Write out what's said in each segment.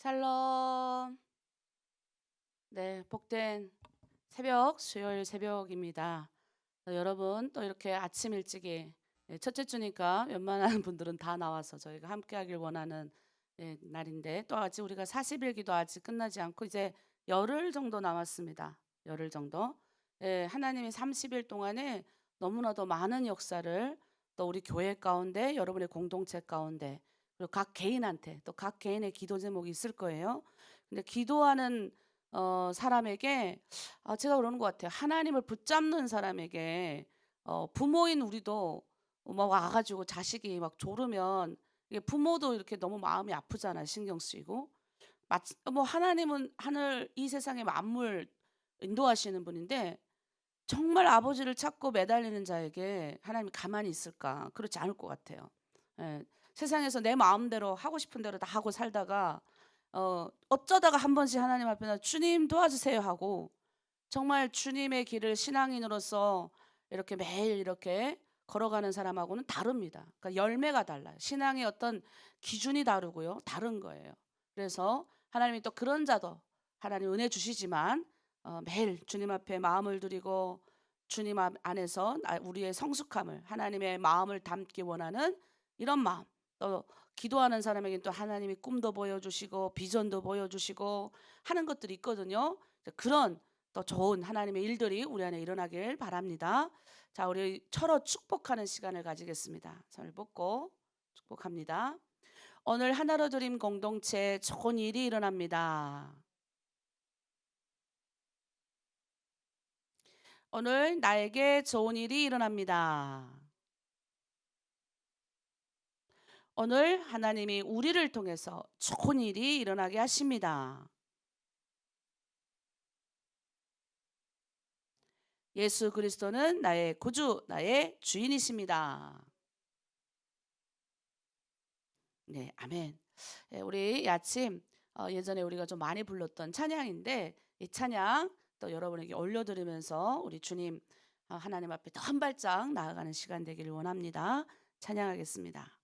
샬롬. 네, 복된 새벽, 수요일 새벽입니다. 여러분 또 이렇게 아침 일찍이 첫째 주니까 웬만한 분들은 다 나와서 저희가 함께하길 원하는 날인데, 또 아직 우리가 40일 기도 아직 끝나지 않고 이제 열흘 정도 남았습니다. 열흘 정도. 하나님이 30일 동안에 너무나도 많은 역사를 또 우리 교회 가운데, 여러분의 공동체 가운데, 그리고 각 개인한테, 또 각 개인의 기도 제목이 있을 거예요. 근데 기도하는 사람에게 제가 그러는 것 같아요. 하나님을 붙잡는 사람에게 부모인 우리도 막 와가지고 자식이 막 졸으면 이게 부모도 이렇게 너무 마음이 아프잖아요. 신경 쓰이고. 뭐 하나님은 하늘 이 세상의 만물 인도하시는 분인데, 정말 아버지를 찾고 매달리는 자에게 하나님이 가만히 있을까? 그렇지 않을 것 같아요. 세상에서 내 마음대로 하고 싶은 대로 다 하고 살다가 어쩌다가 한 번씩 하나님 앞에 나 주님 도와주세요 하고, 정말 주님의 길을 신앙인으로서 이렇게 매일 이렇게 걸어가는 사람하고는 다릅니다. 그러니까 열매가 달라요. 신앙의 어떤 기준이 다르고요, 다른 거예요. 그래서 하나님이 또 그런 자도 하나님 은혜 주시지만 매일 주님 앞에 마음을 드리고 주님 안에서 우리의 성숙함을, 하나님의 마음을 담기 원하는 이런 마음, 또 기도하는 사람에게는 또 하나님이 꿈도 보여주시고 비전도 보여주시고 하는 것들이 있거든요. 그런 또 좋은 하나님의 일들이 우리 안에 일어나길 바랍니다. 자, 우리 서로 축복하는 시간을 가지겠습니다. 손을 뻗고 축복합니다. 오늘 하나로 드림 공동체에 좋은 일이 일어납니다. 오늘 나에게 좋은 일이 일어납니다. 오늘 하나님이 우리를 통해서 좋은 일이 일어나게 하십니다. 예수 그리스도는 나의 구주, 나의 주인이십니다. 네, 아멘. 우리 아침 예전에 우리가 좀 많이 불렀던 찬양인데, 이 찬양 또 여러분에게 올려드리면서 우리 주님 하나님 앞에 더 한 발짝 나아가는 시간 되기를 원합니다. 찬양하겠습니다.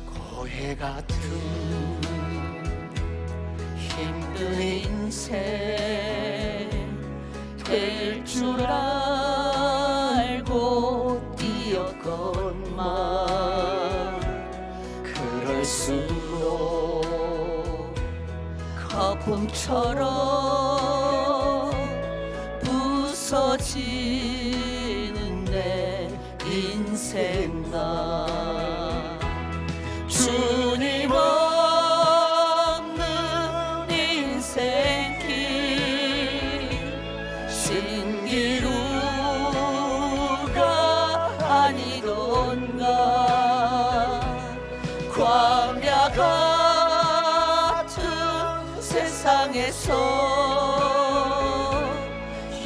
고해 같은 힘든 인생 될 줄 알고 뛰었건만 그럴수록 거품처럼 부서지는 내 인생아, 주님 없는 인생길 신기루가 아니던가, 광야 같은 세상에서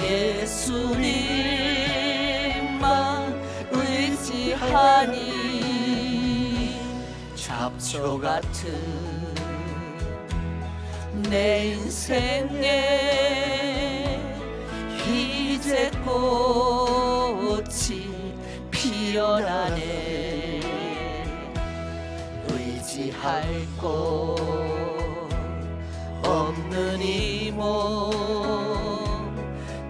예수님만 의지하니 잡초 같은 내 인생에 이제 꽃이 피어나네. 의지할 곳 없는 이 몸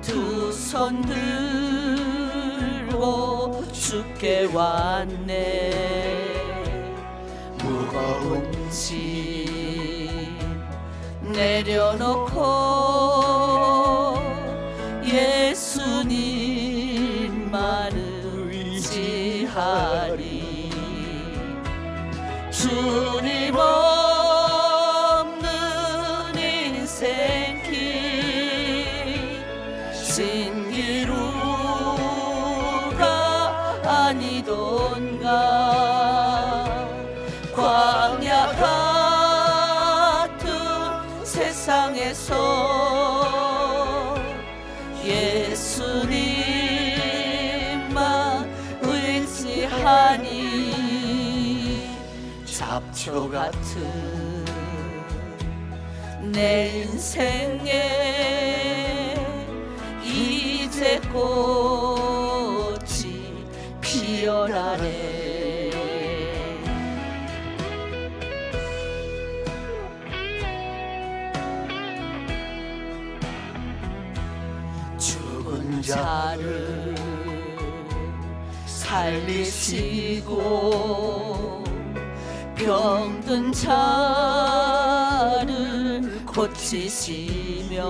두 손 들고 주께 왔네. 무거운 짐 내려놓고 예수님만 의지하리. 주님 없는 인생길 신기루가 아니던가, 광야 같은 세상에서 예수님만 의지하니 잡초 같은 내 인생에 이제 꽃이 피어나네. 죽은 자를 살리시고 병든 자를 고치시며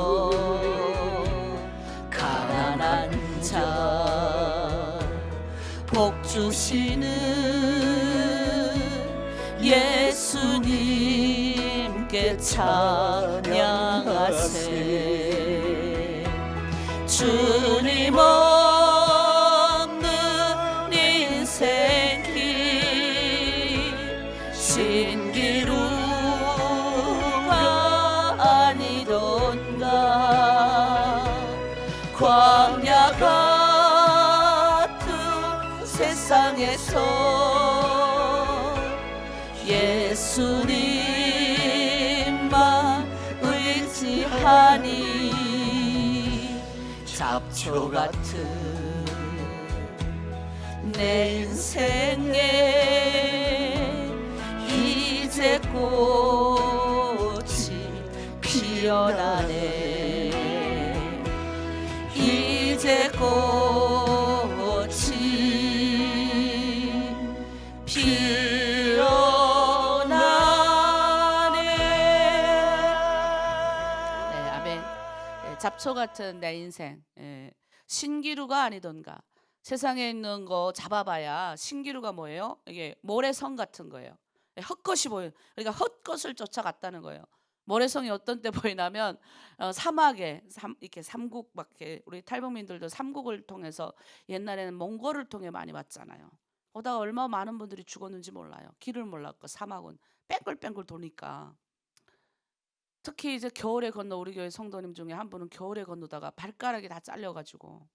가난한 자 복 주시는 예수님께 찬양하세. 주님 없는 인생길 신기루가 아니던가. 광야 같은 세상에서 예수님만 의지하니 잡초 같은 내 인생에 이제 꽃이 피어나네. 이제 꽃이 피어나네. 네, 아멘. 네, 잡초 같은 내 인생. 신기루가 아니던가. 세상에 있는 거 잡아봐야 신기루가 뭐예요? 이게 모래성 같은 거예요. 헛것이 보여. 그러니까 헛것을 쫓아갔다는 거예요. 모래성이 어떤 때 보이냐면 사막에 이렇게 삼국 막 이렇게 우리 탈북민들도 삼국을 통해서 옛날에는 몽골을 통해 많이 왔잖아요. 거기다가 얼마 많은 분들이 죽었는지 몰라요. 길을 몰랐고 사막은 뺑글뺑글 도니까. 특히 이제 겨울에 건너 우리 교회 성도님 중에 한 분은 겨울에 건너다가 발가락이 다 잘려가지고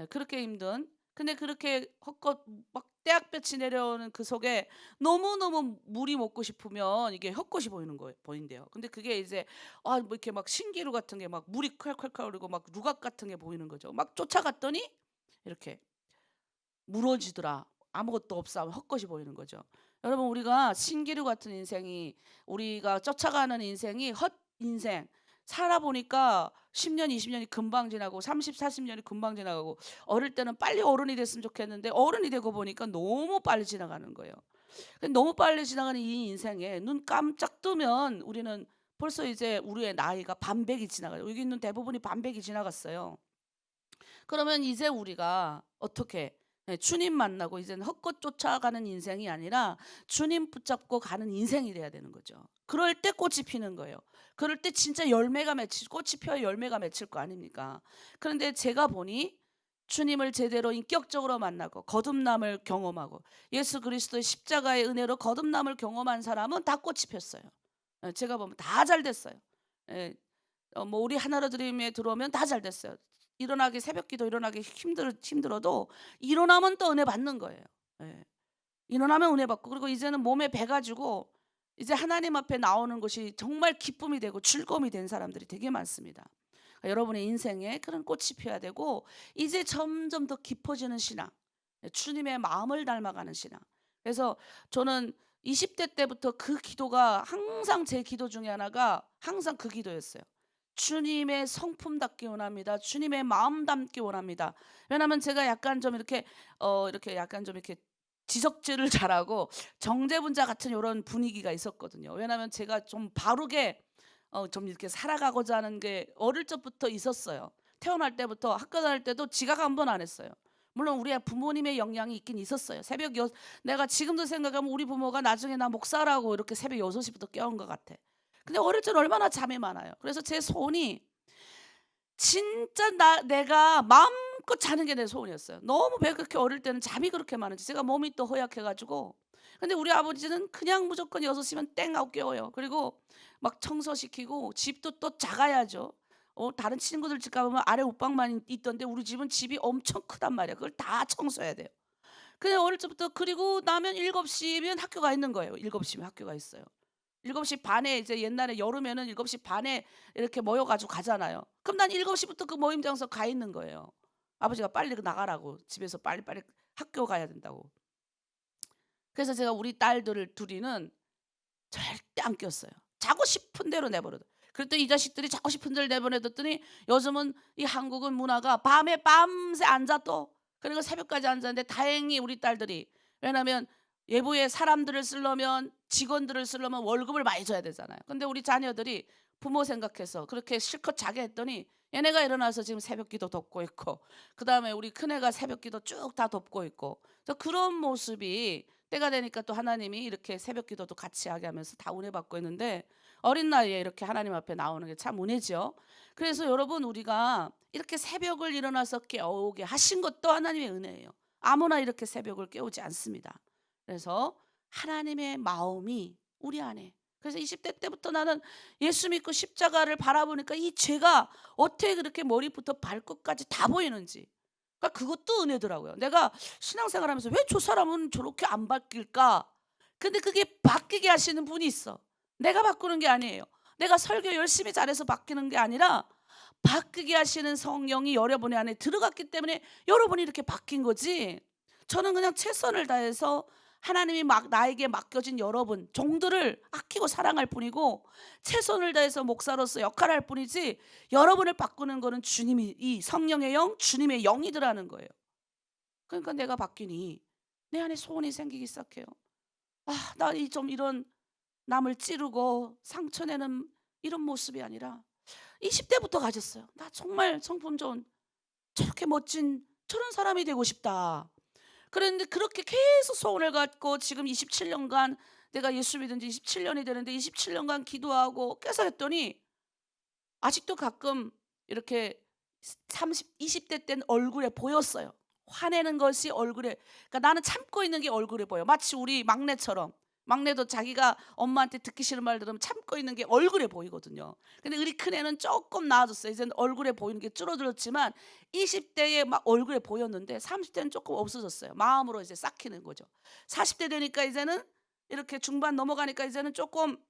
그렇게 힘든. 근데 그렇게 헛것 막 떼약볕이 내려오는 그 속에 너무너무 물이 먹고 싶으면 이게 헛것이 보이는 거예요. 보인대요. 근데 그게 이제 뭐 이렇게 막 신기루 같은 게 막 물이 콸콸콸 흐르고 막 누각 같은 게 보이는 거죠. 막 쫓아갔더니 이렇게 무너지더라. 아무것도 없어. 헛것이 보이는 거죠. 여러분, 우리가 신기루 같은 인생이, 우리가 쫓아가는 인생이 헛 인생 살아보니까 10년 20년이 금방 지나고 30, 40년이 금방 지나가고, 어릴 때는 빨리 어른이 됐으면 좋겠는데 어른이 되고 보니까 너무 빨리 지나가는 거예요. 너무 빨리 지나가는 이 인생에 눈 깜짝 뜨면 우리는 벌써 이제 우리의 나이가 반백이 지나가요. 여기 있는 대부분이 반백이 지나갔어요. 그러면 이제 우리가 어떻게 주님 만나고 이제는 헛것 쫓아가는 인생이 아니라 주님 붙잡고 가는 인생이 돼야 되는 거죠. 그럴 때 꽃이 피는 거예요. 그럴 때 진짜 열매가 맺힐, 꽃이 피어 열매가 맺힐 거 아닙니까? 그런데 제가 보니 주님을 제대로 인격적으로 만나고 거듭남을 경험하고 예수 그리스도의 십자가의 은혜로 거듭남을 경험한 사람은 다 꽃이 폈어요. 제가 보면 다 잘 됐어요. 뭐 우리 하나로 드림에 들어오면 다 잘 됐어요. 일어나기, 새벽기도 일어나기 힘들어도 일어나면 또 은혜 받는 거예요. 일어나면 은혜 받고, 그리고 이제는 몸에 배가지고 이제 하나님 앞에 나오는 것이 정말 기쁨이 되고 즐거움이 된 사람들이 되게 많습니다. 그러니까 여러분의 인생에 그런 꽃이 피어야 되고, 이제 점점 더 깊어지는 신앙, 주님의 마음을 닮아가는 신앙. 그래서 저는 20대 때부터 그 기도가 항상 제 기도 중에 하나가 항상 그 기도였어요. 주님의 성품 닮기 원합니다. 주님의 마음 닮기 원합니다. 왜냐하면 제가 약간 좀 이렇게 약간 좀 이렇게 지적질을 잘하고 정제분자 같은 이런 분위기가 있었거든요. 왜냐하면 제가 좀 바르게 좀 이렇게 살아가고자 하는 게 어릴 적부터 있었어요. 태어날 때부터 학교 다닐 때도 지각 한 번 안 했어요. 물론 우리 부모님의 영향이 있긴 있었어요. 내가 지금도 생각하면 우리 부모가 나중에 나 목사라고 이렇게 새벽 6시부터 깨운 것 같아. 근데 어릴 때 얼마나 잠이 많아요. 그래서 제 소원이 진짜 내가 마음껏 자는 게 내 소원이었어요. 너무 배 그렇게 어릴 때는 잠이 그렇게 많은지, 제가 몸이 또 허약해가지고. 근데 우리 아버지는 그냥 무조건 6시면 땡 하고 깨워요. 그리고 막 청소시키고, 집도 또 작아야죠. 다른 친구들 집 가보면 아래 옷방만 있던데 우리 집은 집이 엄청 크단 말이야. 그걸 다 청소해야 돼요. 그냥 어릴 적부터. 그리고 나면 7시면 학교가 있는 거예요. 7시면 학교가 있어요. 7시 반에 이제 옛날에 여름에는 7시 반에 이렇게 모여 가지고 가잖아요. 그럼 난 7시부터 그 모임 장소 가 있는 거예요. 아버지가 빨리 나가라고. 집에서 빨리빨리 학교 가야 된다고. 그래서 제가 우리 딸들을 둘이는 절대 안 꼈어요. 자고 싶은 대로 내버려둬. 그랬더니 이 자식들이 자고 싶은 대로 내버려뒀더니 요즘은 이 한국은 문화가 밤에 밤새 앉아 또. 그리고 새벽까지 앉았는데 다행히 우리 딸들이, 왜냐면 외부에 사람들을 쓰려면, 직원들을 쓰려면 월급을 많이 줘야 되잖아요. 근데 우리 자녀들이 부모 생각해서 그렇게 실컷 자게 했더니 얘네가 일어나서 지금 새벽기도 돕고 있고, 그다음에 우리 큰애가 새벽기도 쭉 다 돕고 있고. 그래서 그런 모습이 때가 되니까 또 하나님이 이렇게 새벽기도도 같이 하게 하면서 다 은혜 받고 있는데, 어린 나이에 이렇게 하나님 앞에 나오는 게 참 은혜죠. 그래서 여러분, 우리가 이렇게 새벽을 일어나서 깨우게 하신 것도 하나님의 은혜예요. 아무나 이렇게 새벽을 깨우지 않습니다. 그래서 하나님의 마음이 우리 안에. 그래서 20대 때부터 나는 예수 믿고 십자가를 바라보니까 이 죄가 어떻게 그렇게 머리부터 발끝까지 다 보이는지, 그러니까 그것도 은혜더라고요. 내가 신앙생활하면서 왜 저 사람은 저렇게 안 바뀔까? 근데 그게 바뀌게 하시는 분이 있어. 내가 바꾸는 게 아니에요. 내가 설교 열심히 잘해서 바뀌는 게 아니라 바뀌게 하시는 성령이 여러분의 안에 들어갔기 때문에 여러분이 이렇게 바뀐 거지. 저는 그냥 최선을 다해서 하나님이 나에게 맡겨진 여러분 종들을 아끼고 사랑할 뿐이고, 최선을 다해서 목사로서 역할을 할 뿐이지, 여러분을 바꾸는 거는 주님이, 이 성령의 영, 주님의 영이더라는 거예요. 그러니까 내가 바뀌니 내 안에 소원이 생기기 시작해요. 나 좀 이런 남을 찌르고 상처내는 이런 모습이 아니라 20대부터 가졌어요. 나 정말 성품 좋은, 저렇게 멋진 저런 사람이 되고 싶다. 그랬는데 그렇게 계속 소원을 갖고 지금 27년간, 내가 예수 믿은 지 27년이 되는데 27년간 기도하고 깨서 했더니 아직도 가끔 이렇게 20대 때는 얼굴에 보였어요. 화내는 것이 얼굴에, 그러니까 나는 참고 있는 게 얼굴에 보여. 마치 우리 막내처럼. 막내도 자기가 엄마한테 듣기 싫은 말 들으면 참고 있는 게 얼굴에 보이거든요. 근데 우리 큰애는 조금 나아졌어요. 이제는 얼굴에 보이는 게 줄어들었지만 20대에 막 얼굴에 보였는데 30대는 조금 없어졌어요. 마음으로 이제 삭히는 거죠. 40대 되니까 이제는 이렇게 중반 넘어가니까 이제는 조금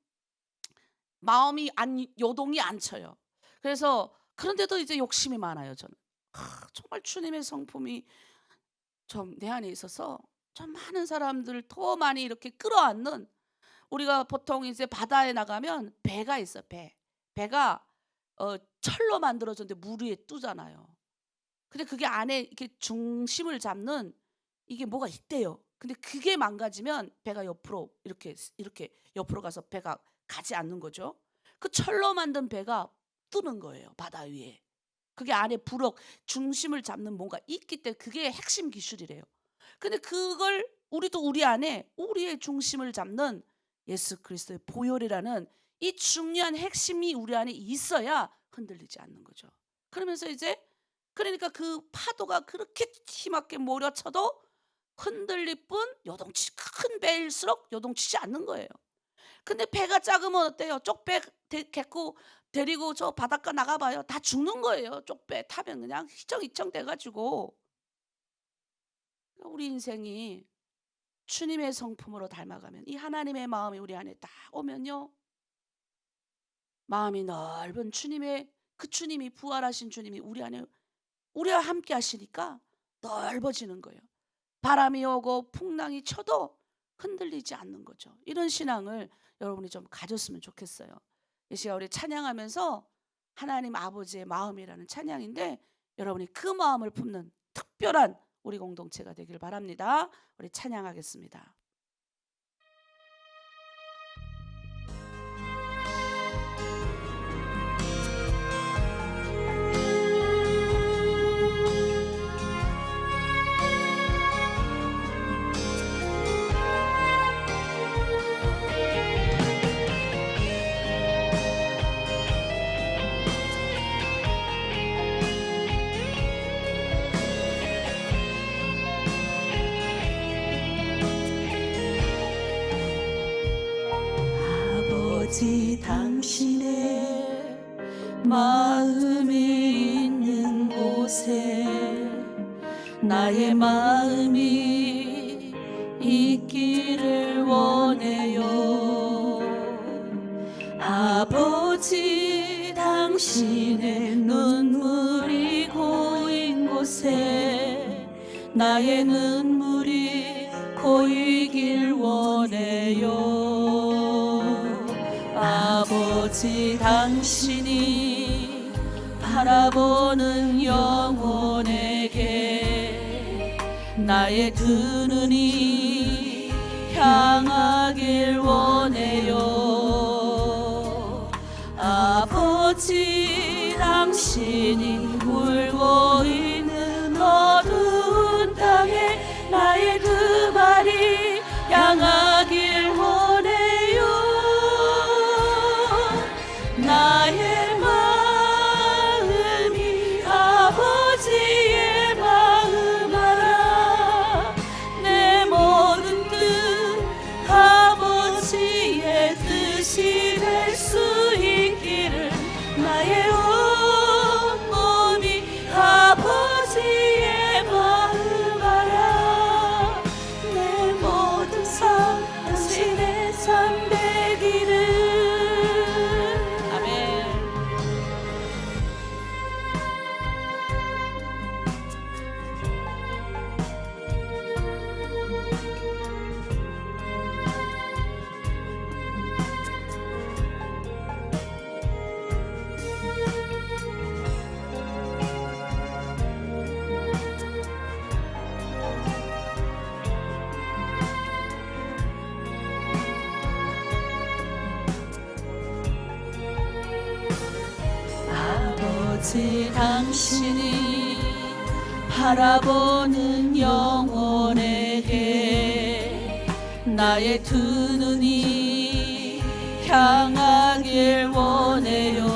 마음이 요동이 안 쳐요. 그래서 그런데도 이제 욕심이 많아요, 저는. 정말 주님의 성품이 좀 내 안에 있어서 좀 많은 사람들을 더 많이 이렇게 끌어안는. 우리가 보통 이제 바다에 나가면 배가 있어, 배. 배가 철로 만들어졌는데 물 위에 뜨잖아요. 근데 그게 안에 이렇게 중심을 잡는 이게 뭐가 있대요. 근데 그게 망가지면 배가 옆으로 이렇게 옆으로 가서 배가 가지 않는 거죠. 그 철로 만든 배가 뜨는 거예요, 바다 위에. 그게 안에 부럭 중심을 잡는 뭔가 있기 때문에 그게 핵심 기술이래요. 근데 그걸 우리도 우리 안에 우리의 중심을 잡는 예수 그리스도의 보혈이라는 이 중요한 핵심이 우리 안에 있어야 흔들리지 않는 거죠. 그러면서 이제, 그러니까 그 파도가 그렇게 힘있게 몰아쳐도 흔들릴 뿐 요동치, 큰 배일수록 요동치지 않는 거예요. 근데 배가 작으면 어때요? 쪽배 데리고 저 바닷가 나가봐요. 다 죽는 거예요. 쪽배 타면 그냥 휘청휘청 돼가지고. 우리 인생이 주님의 성품으로 닮아가면, 이 하나님의 마음이 우리 안에 딱 오면요, 마음이 넓은 주님의, 그 주님이, 부활하신 주님이 우리 안에, 우리와 함께 하시니까 넓어지는 거예요. 바람이 오고 풍랑이 쳐도 흔들리지 않는 거죠. 이런 신앙을 여러분이 좀 가졌으면 좋겠어요. 이 시간 우리 찬양하면서 하나님 아버지의 마음이라는 찬양인데, 여러분이 그 마음을 품는 특별한 우리 공동체가 되길 바랍니다. 우리 찬양하겠습니다. 아버지 당신의 마음이 있는 곳에 나의 마음이 아버지 당신의 눈물이 고인 곳에 나의 눈물이 고이길 원해요. 아버지 당신이 바라보는 영혼에게 나의 두 눈이 향하길 원해요. 아버지 당신이 울고 있는 어두운 땅에 나의 두 발이 향하길 원해요. 나의 마음이 아버지의 마음 알아. 내 모든 뜻 아버지의 뜻이 될 수 있기를 나의 온몸이 아버지의 마음 알아. 내 모든 삶 당신의 삶 되기를. 아멘. 아버지 당신이 바라보는 영혼에게 나의 두 눈이 향하길 원해요.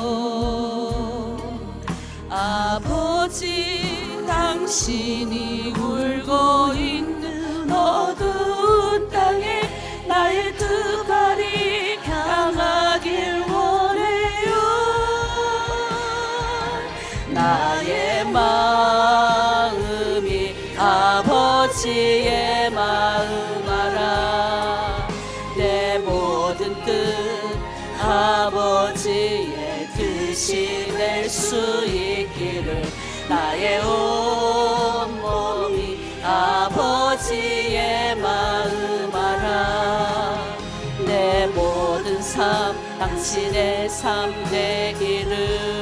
아버지 당신이 울고 있는 어두운 땅에 나의 두 발이 향하길 원해요. 나의 마음이 아버지의 마음 알아. 내 모든 뜻 아버지의 뜻이 될 수 있기를 나의 온몸이 아버지의 마음 알아. 내 모든 삶 당신의 삶 되기를.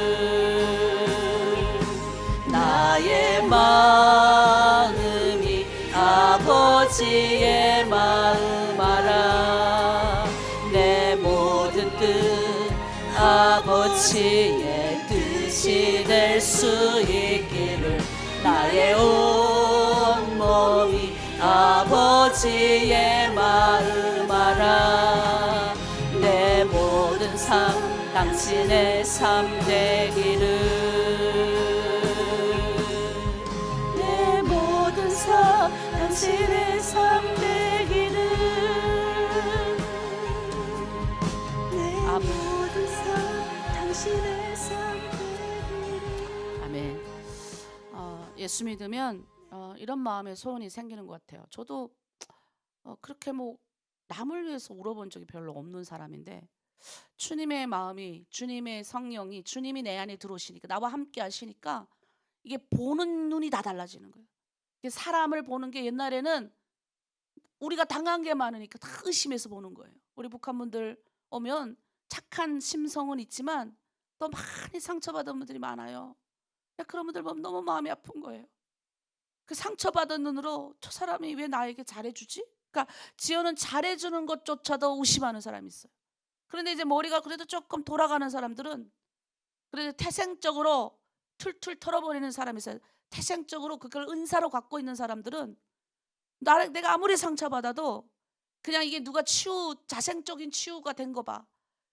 나의 마음이 아버지의 마음 알아. 내 모든 뜻 아버지의 뜻이 될 수 있기를 나의 온몸이 아버지의 마음 알아. 내 모든 삶 당신의 삶 되기를. 내 모든 삶 당신의 삶 되기를. 내 모든 삶 당신의 삶 되기를. 아멘. 예수 믿으면 이런 마음의 소원이 생기는 것 같아요. 저도 그렇게 뭐 남을 위해서 울어본 적이 별로 없는 사람인데 주님의 마음이, 주님의 성령이, 주님이 내 안에 들어오시니까, 나와 함께 하시니까 이게 보는 눈이 다 달라지는 거예요. 이게 사람을 보는 게 옛날에는 우리가 당한 게 많으니까 다 의심해서 보는 거예요. 우리 북한분들 오면 착한 심성은 있지만 또 많이 상처받은 분들이 많아요. 그런 분들 보면 너무 마음이 아픈 거예요. 그 상처받은 눈으로 저 사람이 왜 나에게 잘해주지? 그러니까 지어는 잘해주는 것조차도 의심하는 사람이 있어요. 그런데 이제 머리가 그래도 조금 돌아가는 사람들은 그래도 태생적으로 툴툴 털어버리는 사람이 있어요. 태생적으로 그걸 은사로 갖고 있는 사람들은 내가 아무리 상처받아도 그냥 이게 누가 자생적인 치유가 된 거 봐.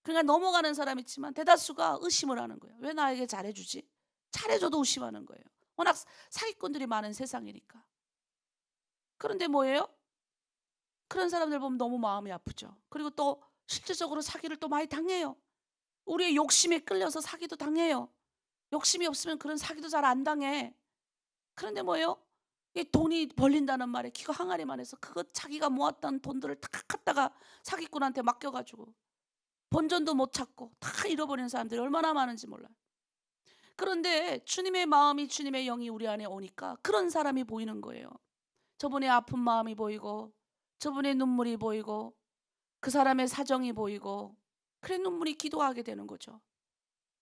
그러니까 넘어가는 사람 있지만 대다수가 의심을 하는 거예요. 왜 나에게 잘해주지? 잘해줘도 의심하는 거예요. 워낙 사기꾼들이 많은 세상이니까. 그런데 뭐예요? 그런 사람들 보면 너무 마음이 아프죠. 그리고 또 실질적으로 사기를 또 많이 당해요. 우리의 욕심에 끌려서 사기도 당해요. 욕심이 없으면 그런 사기도 잘 안 당해. 그런데 뭐예요? 이 돈이 벌린다는 말에 기가 항아리만 해서 그거 자기가 모았던 돈들을 다 갖다가 사기꾼한테 맡겨가지고 본전도 못 찾고 다 잃어버린 사람들이 얼마나 많은지 몰라요. 그런데 주님의 마음이, 주님의 영이 우리 안에 오니까 그런 사람이 보이는 거예요. 저분의 아픈 마음이 보이고, 저분의 눈물이 보이고, 그 사람의 사정이 보이고, 그래 눈물이 기도하게 되는 거죠.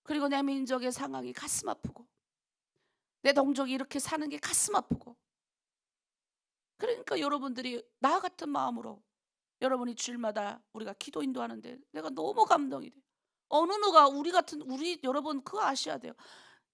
그리고 내 민족의 상황이 가슴 아프고, 내 동족이 이렇게 사는 게 가슴 아프고, 그러니까 여러분들이 나 같은 마음으로 여러분이 주일마다 우리가 기도 인도하는데 내가 너무 감동이 돼요. 어느 누가 우리 같은, 우리 여러분 그거 아셔야 돼요.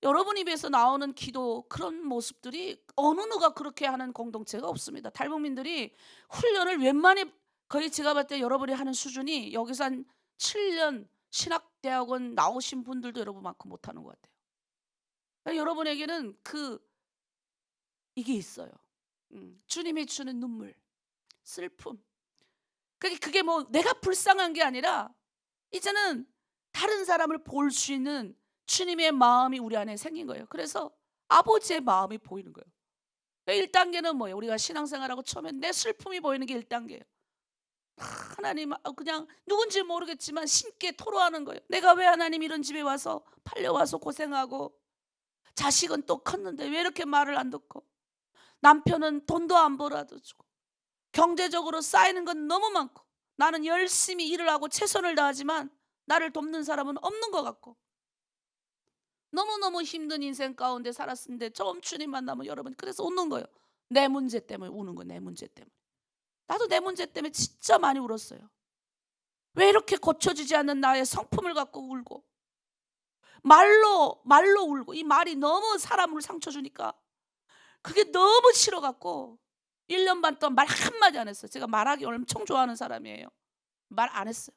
여러분 입에서 나오는 기도 그런 모습들이 어느 누가 그렇게 하는 공동체가 없습니다. 탈북민들이 훈련을 웬만히, 거의 제가 봤을 때 여러분이 하는 수준이 여기서 한 7년 신학대학원 나오신 분들도 여러분만큼 못하는 것 같아요. 그러니까 여러분에게는 이게 있어요. 주님이 주는 눈물, 슬픔. 그게 뭐 내가 불쌍한 게 아니라 이제는 다른 사람을 볼 수 있는 주님의 마음이 우리 안에 생긴 거예요. 그래서 아버지의 마음이 보이는 거예요. 1단계는 뭐예요? 우리가 신앙생활하고 처음에 내 슬픔이 보이는 게 1단계예요. 하나님, 그냥 누군지 모르겠지만 신께 토로하는 거예요. 내가 왜 하나님 이런 집에 와서 팔려와서 고생하고, 자식은 또 컸는데 왜 이렇게 말을 안 듣고, 남편은 돈도 안 벌어다 주고, 경제적으로 쌓이는 건 너무 많고, 나는 열심히 일을 하고 최선을 다하지만 나를 돕는 사람은 없는 것 같고, 너무너무 힘든 인생 가운데 살았는데 처음 주님 만나면 여러분 그래서 웃는 거예요. 내 문제 때문에 우는 거예요. 내 문제 때문에. 나도 내 문제 때문에 진짜 많이 울었어요. 왜 이렇게 고쳐지지 않는 나의 성품을 갖고 울고, 말로 울고, 이 말이 너무 사람을 상처 주니까 그게 너무 싫어 갖고 1년 반 동안 말 한마디 안 했어요. 제가 말하기 엄청 좋아하는 사람이에요. 말 안 했어요.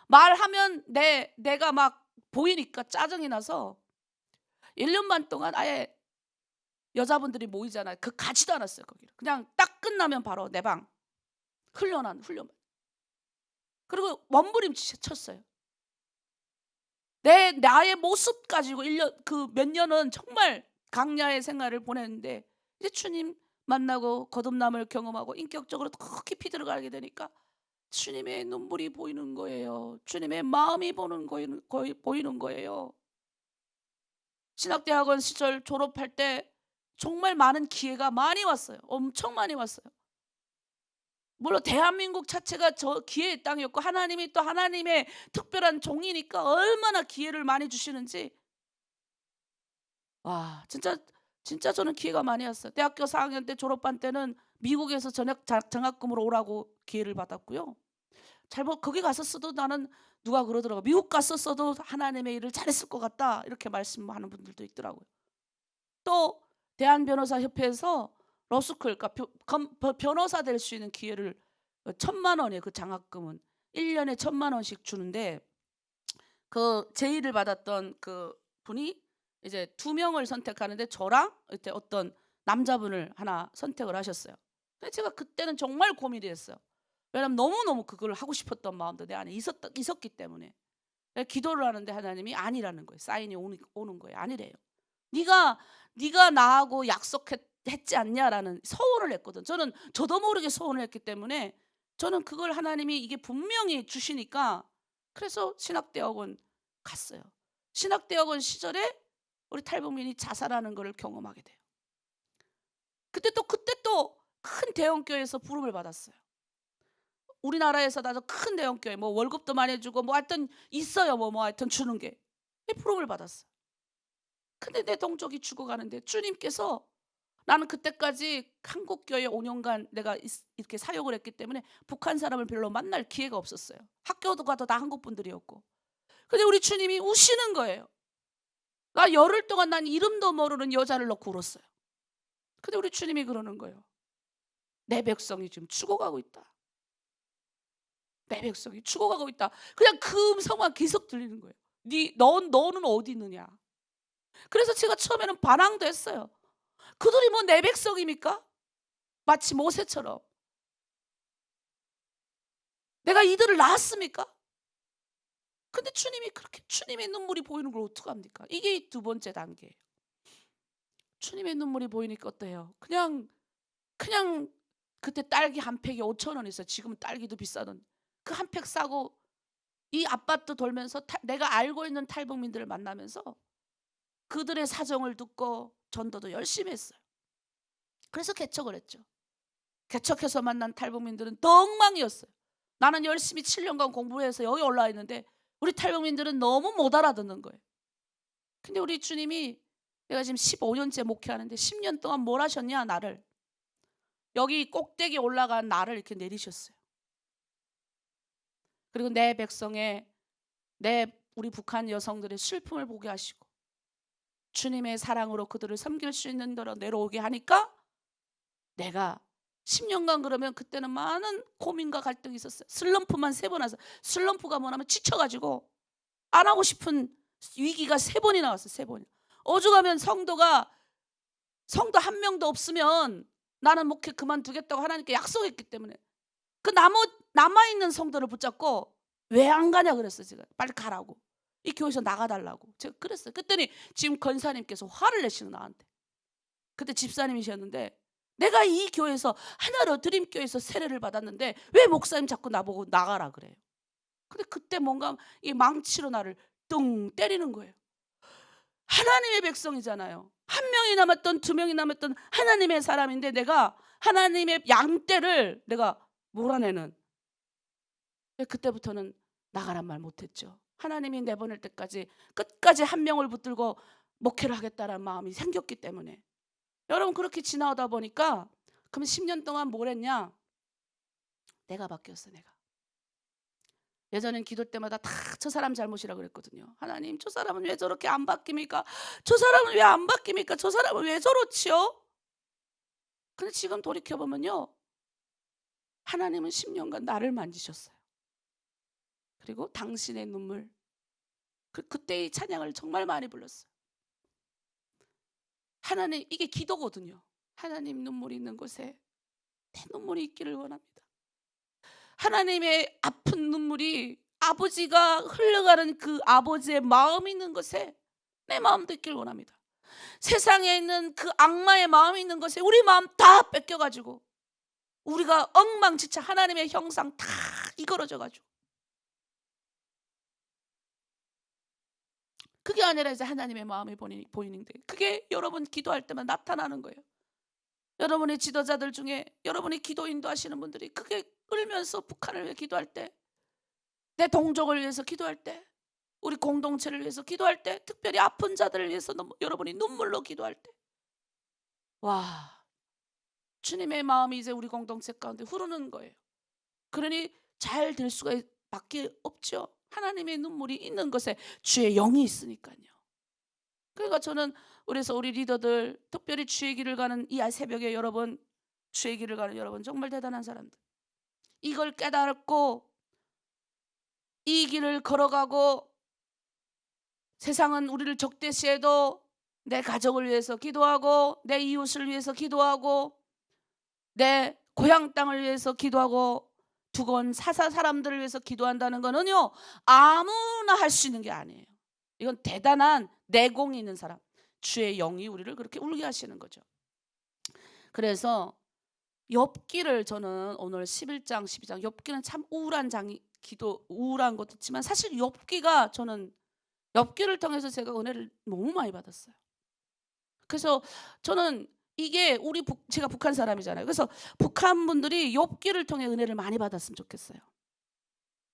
말하면 내가 막 보이니까 짜증이 나서 1년 반 동안 아예, 여자분들이 모이잖아요. 가지도 않았어요. 거기를 그냥 딱 끝나면 바로 내 방 훈련. 그리고 몸부림치 쳤어요. 나의 모습 가지고 1년, 몇 년은 정말 강야의 생활을 보냈는데, 이제 주님 만나고 거듭남을 경험하고 인격적으로 더 깊이 들어가게 되니까 주님의 눈물이 보이는 거예요. 주님의 마음이 보이는 거예요. 신학대학원 시절 졸업할 때 정말 많은 기회가 많이 왔어요. 엄청 많이 왔어요. 물론 대한민국 자체가 저 기회의 땅이었고, 하나님이 또 하나님의 특별한 종이니까 얼마나 기회를 많이 주시는지, 와, 진짜 저는 기회가 많이 왔어요. 대학교 4학년 때 졸업반 때는 미국에서 장학금으로 오라고 기회를 받았고요. 거기 가서 써도, 나는 누가 그러더라고요. 미국 가서 써도 하나님의 일을 잘했을 것 같다, 이렇게 말씀하는 분들도 있더라고요. 또 대한변호사협회에서 러스쿨, 그러니까 변호사 될 수 있는 기회를 1,000만 원이에요. 그 장학금은 1년에 1,000만 원씩 주는데, 그 제의를 받았던 그 분이 이제 2명을 선택하는데 저랑 이때 어떤 남자분을 하나 선택을 하셨어요. 근데 제가 그때는 정말 고민이 됐어요. 왜냐면 너무너무 그걸 하고 싶었던 마음도 내 안에 있었기 때문에. 기도를 하는데 하나님이 아니라는 거예요. 사인이 오는 거예요. 아니래요. 네가 나하고 약속했지 않냐라는 서운을 했거든. 저도 모르게 서운을 했기 때문에, 저는 그걸 하나님이 이게 분명히 주시니까, 그래서 신학대학원 갔어요. 신학대학원 시절에 우리 탈북민이 자살하는 것을 경험하게 돼요. 그때 또 큰 대형교회에서 부름을 받았어요. 우리나라에서 나도 큰 대형교회, 뭐 월급도 많이 주고 뭐 하여튼 있어요. 뭐 하여튼 주는 게. 부름을 받았어요. 근데 내 동족이 죽어가는데 주님께서, 나는 그때까지 한국교회 5년간 내가 이렇게 사역을 했기 때문에 북한 사람을 별로 만날 기회가 없었어요. 학교도 가도 다 한국 분들이었고. 근데 우리 주님이 우시는 거예요. 나 열흘 동안 난 이름도 모르는 여자를 놓고 울었어요. 근데 우리 주님이 그러는 거예요. 내 백성이 지금 죽어가고 있다. 내 백성이 죽어가고 있다. 그냥 그 음성만 계속 들리는 거예요. 너는 어디 있느냐. 그래서 제가 처음에는 반항도 했어요. 그들이 뭐 내 백성입니까? 마치 모세처럼. 내가 이들을 낳았습니까? 근데 주님이 그렇게, 주님의 눈물이 보이는 걸 어떡합니까? 이게 2번째 단계예요. 주님의 눈물이 보이니까 어때요? 그냥 그때 딸기 한 팩이 5,000원 있어요. 지금은 딸기도 비싸던 그 한 팩 사고 이 아파트 돌면서 내가 알고 있는 탈북민들을 만나면서 그들의 사정을 듣고 전도도 열심히 했어요. 그래서 개척을 했죠. 개척해서 만난 탈북민들은 더 엉망이었어요. 나는 열심히 7년간 공부해서 여기 올라와 있는데 우리 탈북민들은 너무 못 알아듣는 거예요. 근데 우리 주님이, 내가 지금 15년째 목회하는데 10년 동안 뭘 하셨냐, 나를. 여기 꼭대기 올라간 나를 이렇게 내리셨어요. 그리고 내 백성의, 우리 북한 여성들의 슬픔을 보게 하시고 주님의 사랑으로 그들을 섬길 수 있는 대로 내려오게 하니까, 내가 10년간, 그러면 그때는 많은 고민과 갈등이 있었어요. 슬럼프만 3번 와서, 슬럼프가 뭐냐면 지쳐가지고 안 하고 싶은 위기가 3번이 나왔어요. 3번이. 오죽하면 성도 한 명도 없으면 나는 목회 그만두겠다고 하나님께 약속했기 때문에 그 남아있는 성도를 붙잡고 왜 안 가냐 그랬어요. 제가 빨리 가라고, 이 교회에서 나가달라고 제가 그랬어요. 그랬더니 지금 권사님께서 화를 내시는, 나한테. 그때 집사님이셨는데, 내가 이 교회에서 하나로 드림교회에서 세례를 받았는데 왜 목사님 자꾸 나보고 나가라 그래요. 근데 그때 뭔가 이 망치로 나를 뚱 때리는 거예요. 하나님의 백성이잖아요. 1명이 남았던 2명이 남았던 하나님의 사람인데 내가 하나님의 양떼를 내가 몰아내는, 그때부터는 나가란 말 못했죠. 하나님이 내보낼 때까지 끝까지 1명을 붙들고 목회를 하겠다는 마음이 생겼기 때문에. 여러분, 그렇게 지나오다 보니까, 그럼 10년 동안 뭘 했냐? 내가 바뀌었어. 내가 예전엔 기도 때마다 다 저 사람 잘못이라고 그랬거든요. 하나님, 저 사람은 왜 저렇게 안 바뀝니까? 저 사람은 왜 안 바뀝니까? 저 사람은 왜 저렇지요? 근데 지금 돌이켜보면요, 하나님은 10년간 나를 만지셨어요. 그리고 당신의 눈물, 그때의 찬양을 정말 많이 불렀어요. 하나님, 이게 기도거든요. 하나님, 눈물이 있는 곳에 내 눈물이 있기를 원합니다. 하나님의 아픈 눈물이, 아버지가 흘러가는 그 아버지의 마음이 있는 곳에 내 마음도 있길 원합니다. 세상에 있는 그 악마의 마음이 있는 것에 우리 마음 다 뺏겨가지고 우리가 엉망진창 하나님의 형상 다 이걸어져가지고, 그게 아니라 이제 하나님의 마음이 보이는데, 그게 여러분 기도할 때만 나타나는 거예요. 여러분의 지도자들 중에 여러분이 기도 인도하시는 분들이 그게 울면서 북한을 위해 기도할 때, 내 동족을 위해서 기도할 때, 우리 공동체를 위해서 기도할 때, 특별히 아픈 자들을 위해서 여러분이 눈물로 기도할 때, 와, 주님의 마음이 이제 우리 공동체 가운데 흐르는 거예요. 그러니 잘 될 수가 밖에 없죠. 하나님의 눈물이 있는 것에 주의 영이 있으니까요. 그러니까 저는, 그래서 우리 리더들, 특별히 주의 길을 가는 이 새벽에 여러분, 주의 길을 가는 여러분 정말 대단한 사람들, 이걸 깨달고 이 길을 걸어가고, 세상은 우리를 적대시해도 내 가족을 위해서 기도하고, 내 이웃을 위해서 기도하고, 내 고향 땅을 위해서 기도하고, 두건 사사 사람들을 위해서 기도한다는 거는요, 아무나 할 수 있는 게 아니에요. 이건 대단한 내공이 있는 사람, 주의 영이 우리를 그렇게 울게 하시는 거죠. 그래서 욥기를 저는 오늘 11장 12장, 욥기는 참 우울한 우울한 것도 있지만, 사실 욥기가, 저는 욥기를 통해서 제가 은혜를 너무 많이 받았어요. 그래서 저는 이게 제가 북한 사람이잖아요. 그래서 북한 분들이 욥기를 통해 은혜를 많이 받았으면 좋겠어요.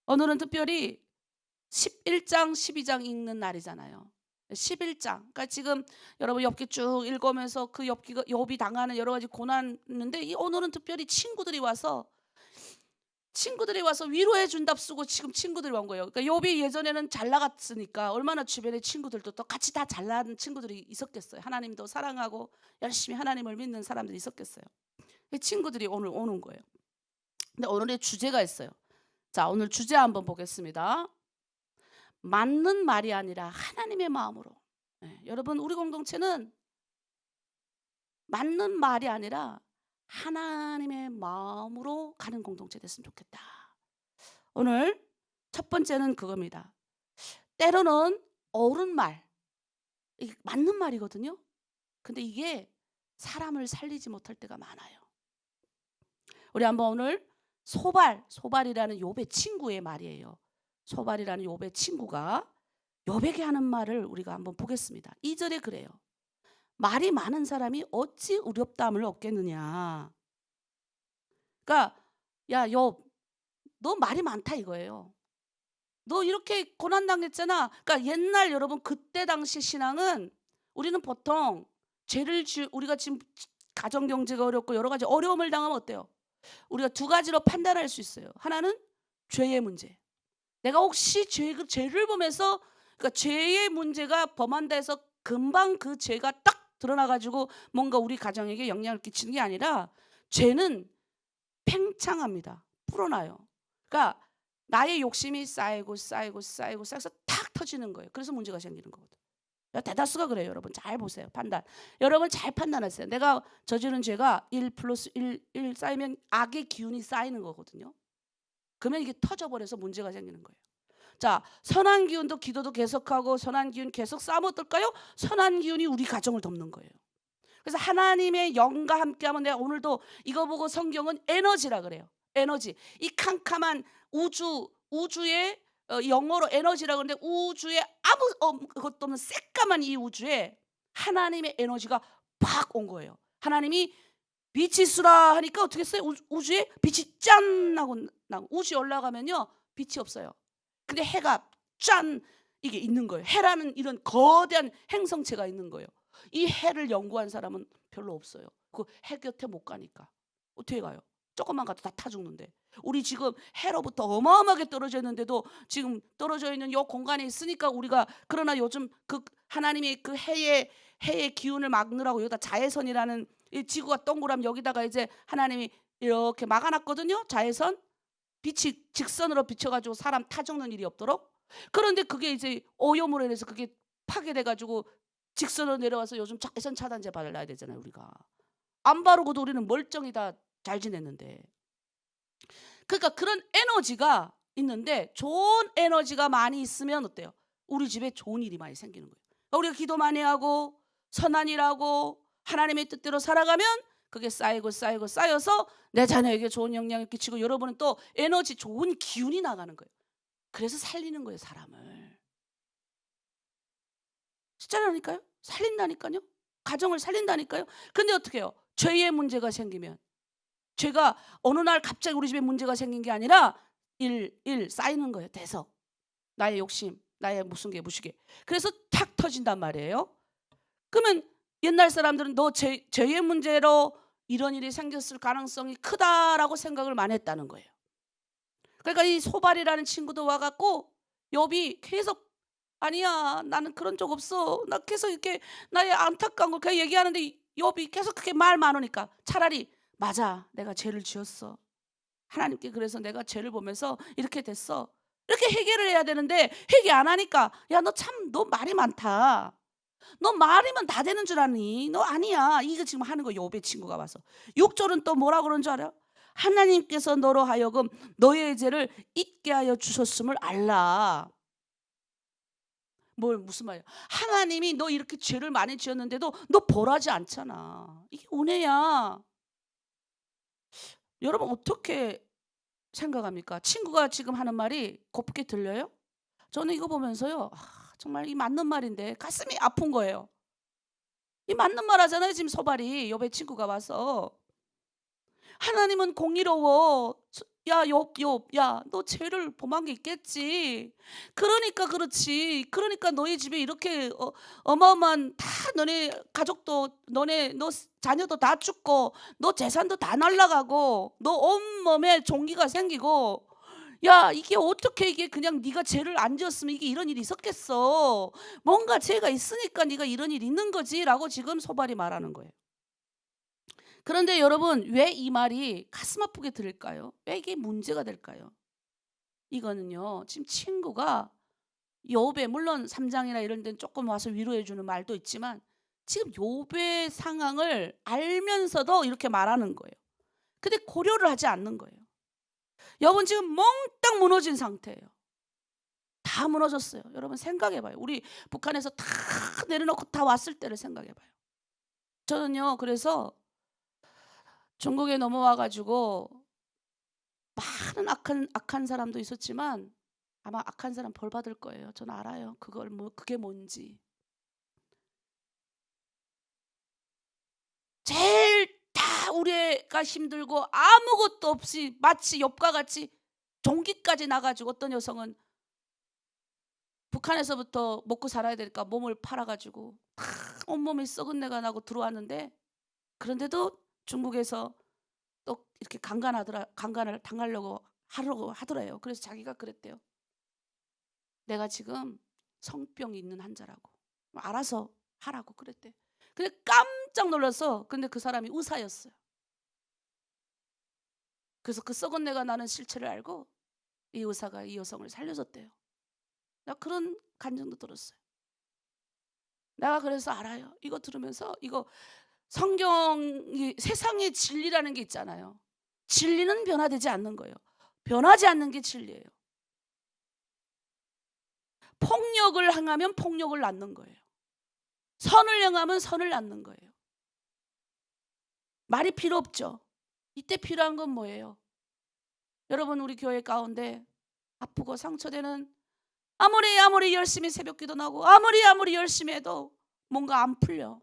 오늘은 특별히 11장 12장 읽는 날이잖아요. 11장, 그러니까 지금 여러분 욥기 쭉 읽으면서 그 욥이 당하는 여러 가지 고난 있는데, 오늘은 특별히 친구들이 와서 위로해 준답쓰고 지금 친구들이 온 거예요. 그러니까 욥이 예전에는 잘 나갔으니까 얼마나 주변에 친구들도 또 같이 다 잘난 친구들이 있었겠어요. 하나님도 사랑하고 열심히 하나님을 믿는 사람들이 있었겠어요. 친구들이 오늘 오는 거예요. 근데 오늘의 주제가 있어요. 자, 오늘 주제 한번 보겠습니다. 맞는 말이 아니라 하나님의 마음으로. 여러분, 우리 공동체는 맞는 말이 아니라 하나님의 마음으로 가는 공동체 됐으면 좋겠다. 오늘 첫 번째는 그겁니다. 때로는 옳은 말, 이게 맞는 말이거든요. 근데 이게 사람을 살리지 못할 때가 많아요. 우리 한번 오늘 소발이라는 욥의 친구의 말이에요. 소발이라는 욥의 친구가 욥에게 하는 말을 우리가 한번 보겠습니다. 2절에 그래요. 말이 많은 사람이 어찌 의롭다함을 얻겠느냐. 그러니까 야 욥, 너 말이 많다 이거예요. 너 이렇게 고난당했잖아. 그러니까 옛날 여러분 그때 당시 신앙은 우리는 보통 우리가 지금 가정 경제가 어렵고 여러 가지 어려움을 당하면 어때요? 우리가 두 가지로 판단할 수 있어요. 하나는 죄의 문제. 내가 혹시 죄를 보면서 그러니까 죄의 문제가 범한다 해서 금방 그 죄가 딱 드러나가지고 뭔가 우리 가정에게 영향을 끼치는 게 아니라 죄는 팽창합니다. 풀어놔요. 그러니까 나의 욕심이 쌓여서 탁 터지는 거예요. 그래서 문제가 생기는 거거든. 대다수가 그래요. 여러분 잘 보세요. 판단. 여러분 잘 판단하세요. 내가 저지른 죄가 1 플러스 1 쌓이면 악의 기운이 쌓이는 거거든요. 그러면 이게 터져버려서 문제가 생기는 거예요. 자, 선한 기운도 기도도 계속하고 선한 기운 계속 쌓으면 어떨까요? 선한 기운이 우리 가정을 덮는 거예요. 그래서 하나님의 영과 함께하면 내가 오늘도 이거 보고 성경은 에너지라 그래요. 에너지. 이 캄캄한 우주의 영어로 에너지라 그러는데 우주에 아무 그것도 없는 새까만 이 우주에 하나님의 에너지가 팍 온 거예요. 하나님이 빛이 있으라 하니까 어떻게 했어요? 우주에 빛이 짠 하고 나고 우주에 올라가면요 빛이 없어요. 근데 해가 짠 이게 있는 거예요. 해라는 이런 거대한 행성체가 있는 거예요. 이 해를 연구한 사람은 별로 없어요. 그 해 곁에 못 가니까. 어떻게 가요? 조금만 가도 다 타 죽는데. 우리 지금 해로부터 어마어마하게 떨어져 있는데도 지금 떨어져 있는 이 공간에 있으니까 우리가 그러나 요즘 그 하나님의 그 해의 기운을 막느라고 여기다 자외선이라는 이 지구가 동그라면 여기다가 이제 하나님이 이렇게 막아놨거든요. 자외선. 빛이 직선으로 비춰가지고 사람 타 죽는 일이 없도록. 그런데 그게 이제 오염으로 인해서 그게 파괴돼가지고 직선으로 내려와서 요즘 자외선 차단제 발라야 되잖아요. 우리가 안 바르고도 우리는 멀쩡히 다 잘 지냈는데. 그러니까 그런 에너지가 있는데 좋은 에너지가 많이 있으면 어때요? 우리 집에 좋은 일이 많이 생기는 거예요. 그러니까 우리가 기도 많이 하고 선한 일하고 하나님의 뜻대로 살아가면 그게 쌓여서 내 자녀에게 좋은 영향을 끼치고 여러분은 또 에너지 좋은 기운이 나가는 거예요. 그래서 살리는 거예요. 사람을. 진짜라니까요. 살린다니까요. 가정을 살린다니까요. 근데 어떻게 해요? 죄의 문제가 생기면 죄가 어느 날 갑자기 우리 집에 문제가 생긴 게 아니라 일 쌓이는 거예요. 대석. 나의 욕심, 나의 무슨 게 무시게. 그래서 탁 터진단 말이에요. 그러면 옛날 사람들은 너 죄의 문제로 이런 일이 생겼을 가능성이 크다라고 생각을 많이 했다는 거예요. 그러니까 이 소발이라는 친구도 와갖고 욥이 계속 아니야 나는 그런 적 없어. 나 계속 이렇게 나의 안타까운 걸 그냥 얘기하는데 욥이 계속 그렇게 말 많으니까 차라리 맞아 내가 죄를 지었어. 하나님께 그래서 내가 죄를 보면서 이렇게 됐어. 이렇게 해결을 해야 되는데 해결 안 하니까 야 너 참 너 말이 많다. 너 말이면 다 되는 줄 아니? 너 아니야. 이거 지금 하는 거 욥의 친구가 와서. 6절은 또 뭐라 그런 줄 알아? 하나님께서 너로 하여금 너의 죄를 잊게 하여 주셨음을 알라. 무슨 말이야? 하나님이 너 이렇게 죄를 많이 지었는데도 너 벌하지 않잖아. 이게 은혜야. 여러분 어떻게 생각합니까? 친구가 지금 하는 말이 곱게 들려요? 저는 이거 보면서요. 정말 이 맞는 말인데 가슴이 아픈 거예요. 이 맞는 말 하잖아요. 지금 소발이 욥의 친구가 와서 하나님은 공의로워. 야 욥 야 너 죄를 범한 게 있겠지. 그러니까 그렇지. 그러니까 너희 집에 이렇게 어마어마한 다 너네 가족도 너 자녀도 다 죽고 너 재산도 다 날라가고 너 온몸에 종기가 생기고 야 이게 어떻게 이게 그냥 네가 죄를 안 지었으면 이게 이런 일이 있었겠어. 뭔가 죄가 있으니까 네가 이런 일이 있는 거지라고 지금 소발이 말하는 거예요. 그런데 여러분 왜 이 말이 가슴 아프게 들릴까요? 왜 이게 문제가 될까요? 이거는요. 지금 친구가 욥의 물론 3장이나 이런 데는 조금 와서 위로해 주는 말도 있지만 지금 욥의 상황을 알면서도 이렇게 말하는 거예요. 근데 고려를 하지 않는 거예요. 욥은 지금 몽땅 무너진 상태예요. 다 무너졌어요. 여러분 생각해 봐요. 우리 북한에서 다 내려놓고 다 왔을 때를 생각해 봐요. 저는요. 그래서 중국에 넘어와 가지고 많은 악한 사람도 있었지만 아마 악한 사람 벌 받을 거예요. 저는 알아요. 그게 뭔지. 제일 다 우리가 힘들고 아무것도 없이 마치 욥과 같이 종기까지 나가지고 어떤 여성은 북한에서부터 먹고 살아야 되니까 몸을 팔아가지고 다 온몸이 썩은 내가 나고 들어왔는데, 그런데도 중국에서 또 이렇게 강간을 당하려고 하더래요. 그래서 자기가 그랬대요. 내가 지금 성병이 있는 환자라고, 알아서 하라고 그랬대. 근데 깜짝 놀라서, 근데 그 사람이 의사였어요. 그래서 그 썩은 내가 나는 실체를 알고 이 의사가 이 여성을 살려줬대요. 나 그런 감정도 들었어요. 내가 그래서 알아요. 이거 들으면서, 이거 성경이, 세상의 진리라는 게 있잖아요. 진리는 변화되지 않는 거예요. 변하지 않는 게 진리예요. 폭력을 행하면 폭력을 낳는 거예요. 선을 행하면 선을 낳는 거예요. 말이 필요 없죠. 이때 필요한 건 뭐예요? 여러분, 우리 교회 가운데 아프고 상처되는, 아무리 열심히 새벽기도 나고 아무리 열심히 해도 뭔가 안 풀려.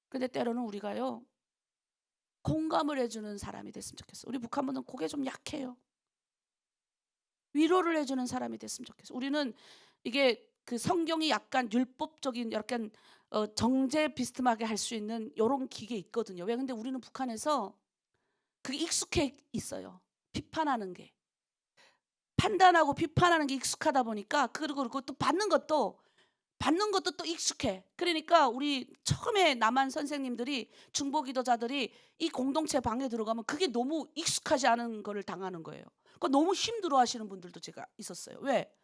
근데 때로는 우리가요, 공감을 해주는 사람이 됐으면 좋겠어. 우리 북한분은 그게 좀 약해요. 위로를 해주는 사람이 됐으면 좋겠어. 우리는 이게 그 성경이 약간 율법적인, 약간 정제 비스듬하게 할 수 있는 이런 기계 있거든요. 왜? 근데 우리는 북한에서 그게 익숙해 있어요. 비판하는 게, 판단하고 비판하는 게 익숙하다 보니까, 그리고 또 받는 것도 또 익숙해. 그러니까 우리 처음에 남한 선생님들이, 중보기도자들이 이 공동체 방에 들어가면 그게 너무 익숙하지 않은 거를 당하는 거예요. 그러니까 너무 힘들어 하시는 분들도 제가 있었어요. 왜?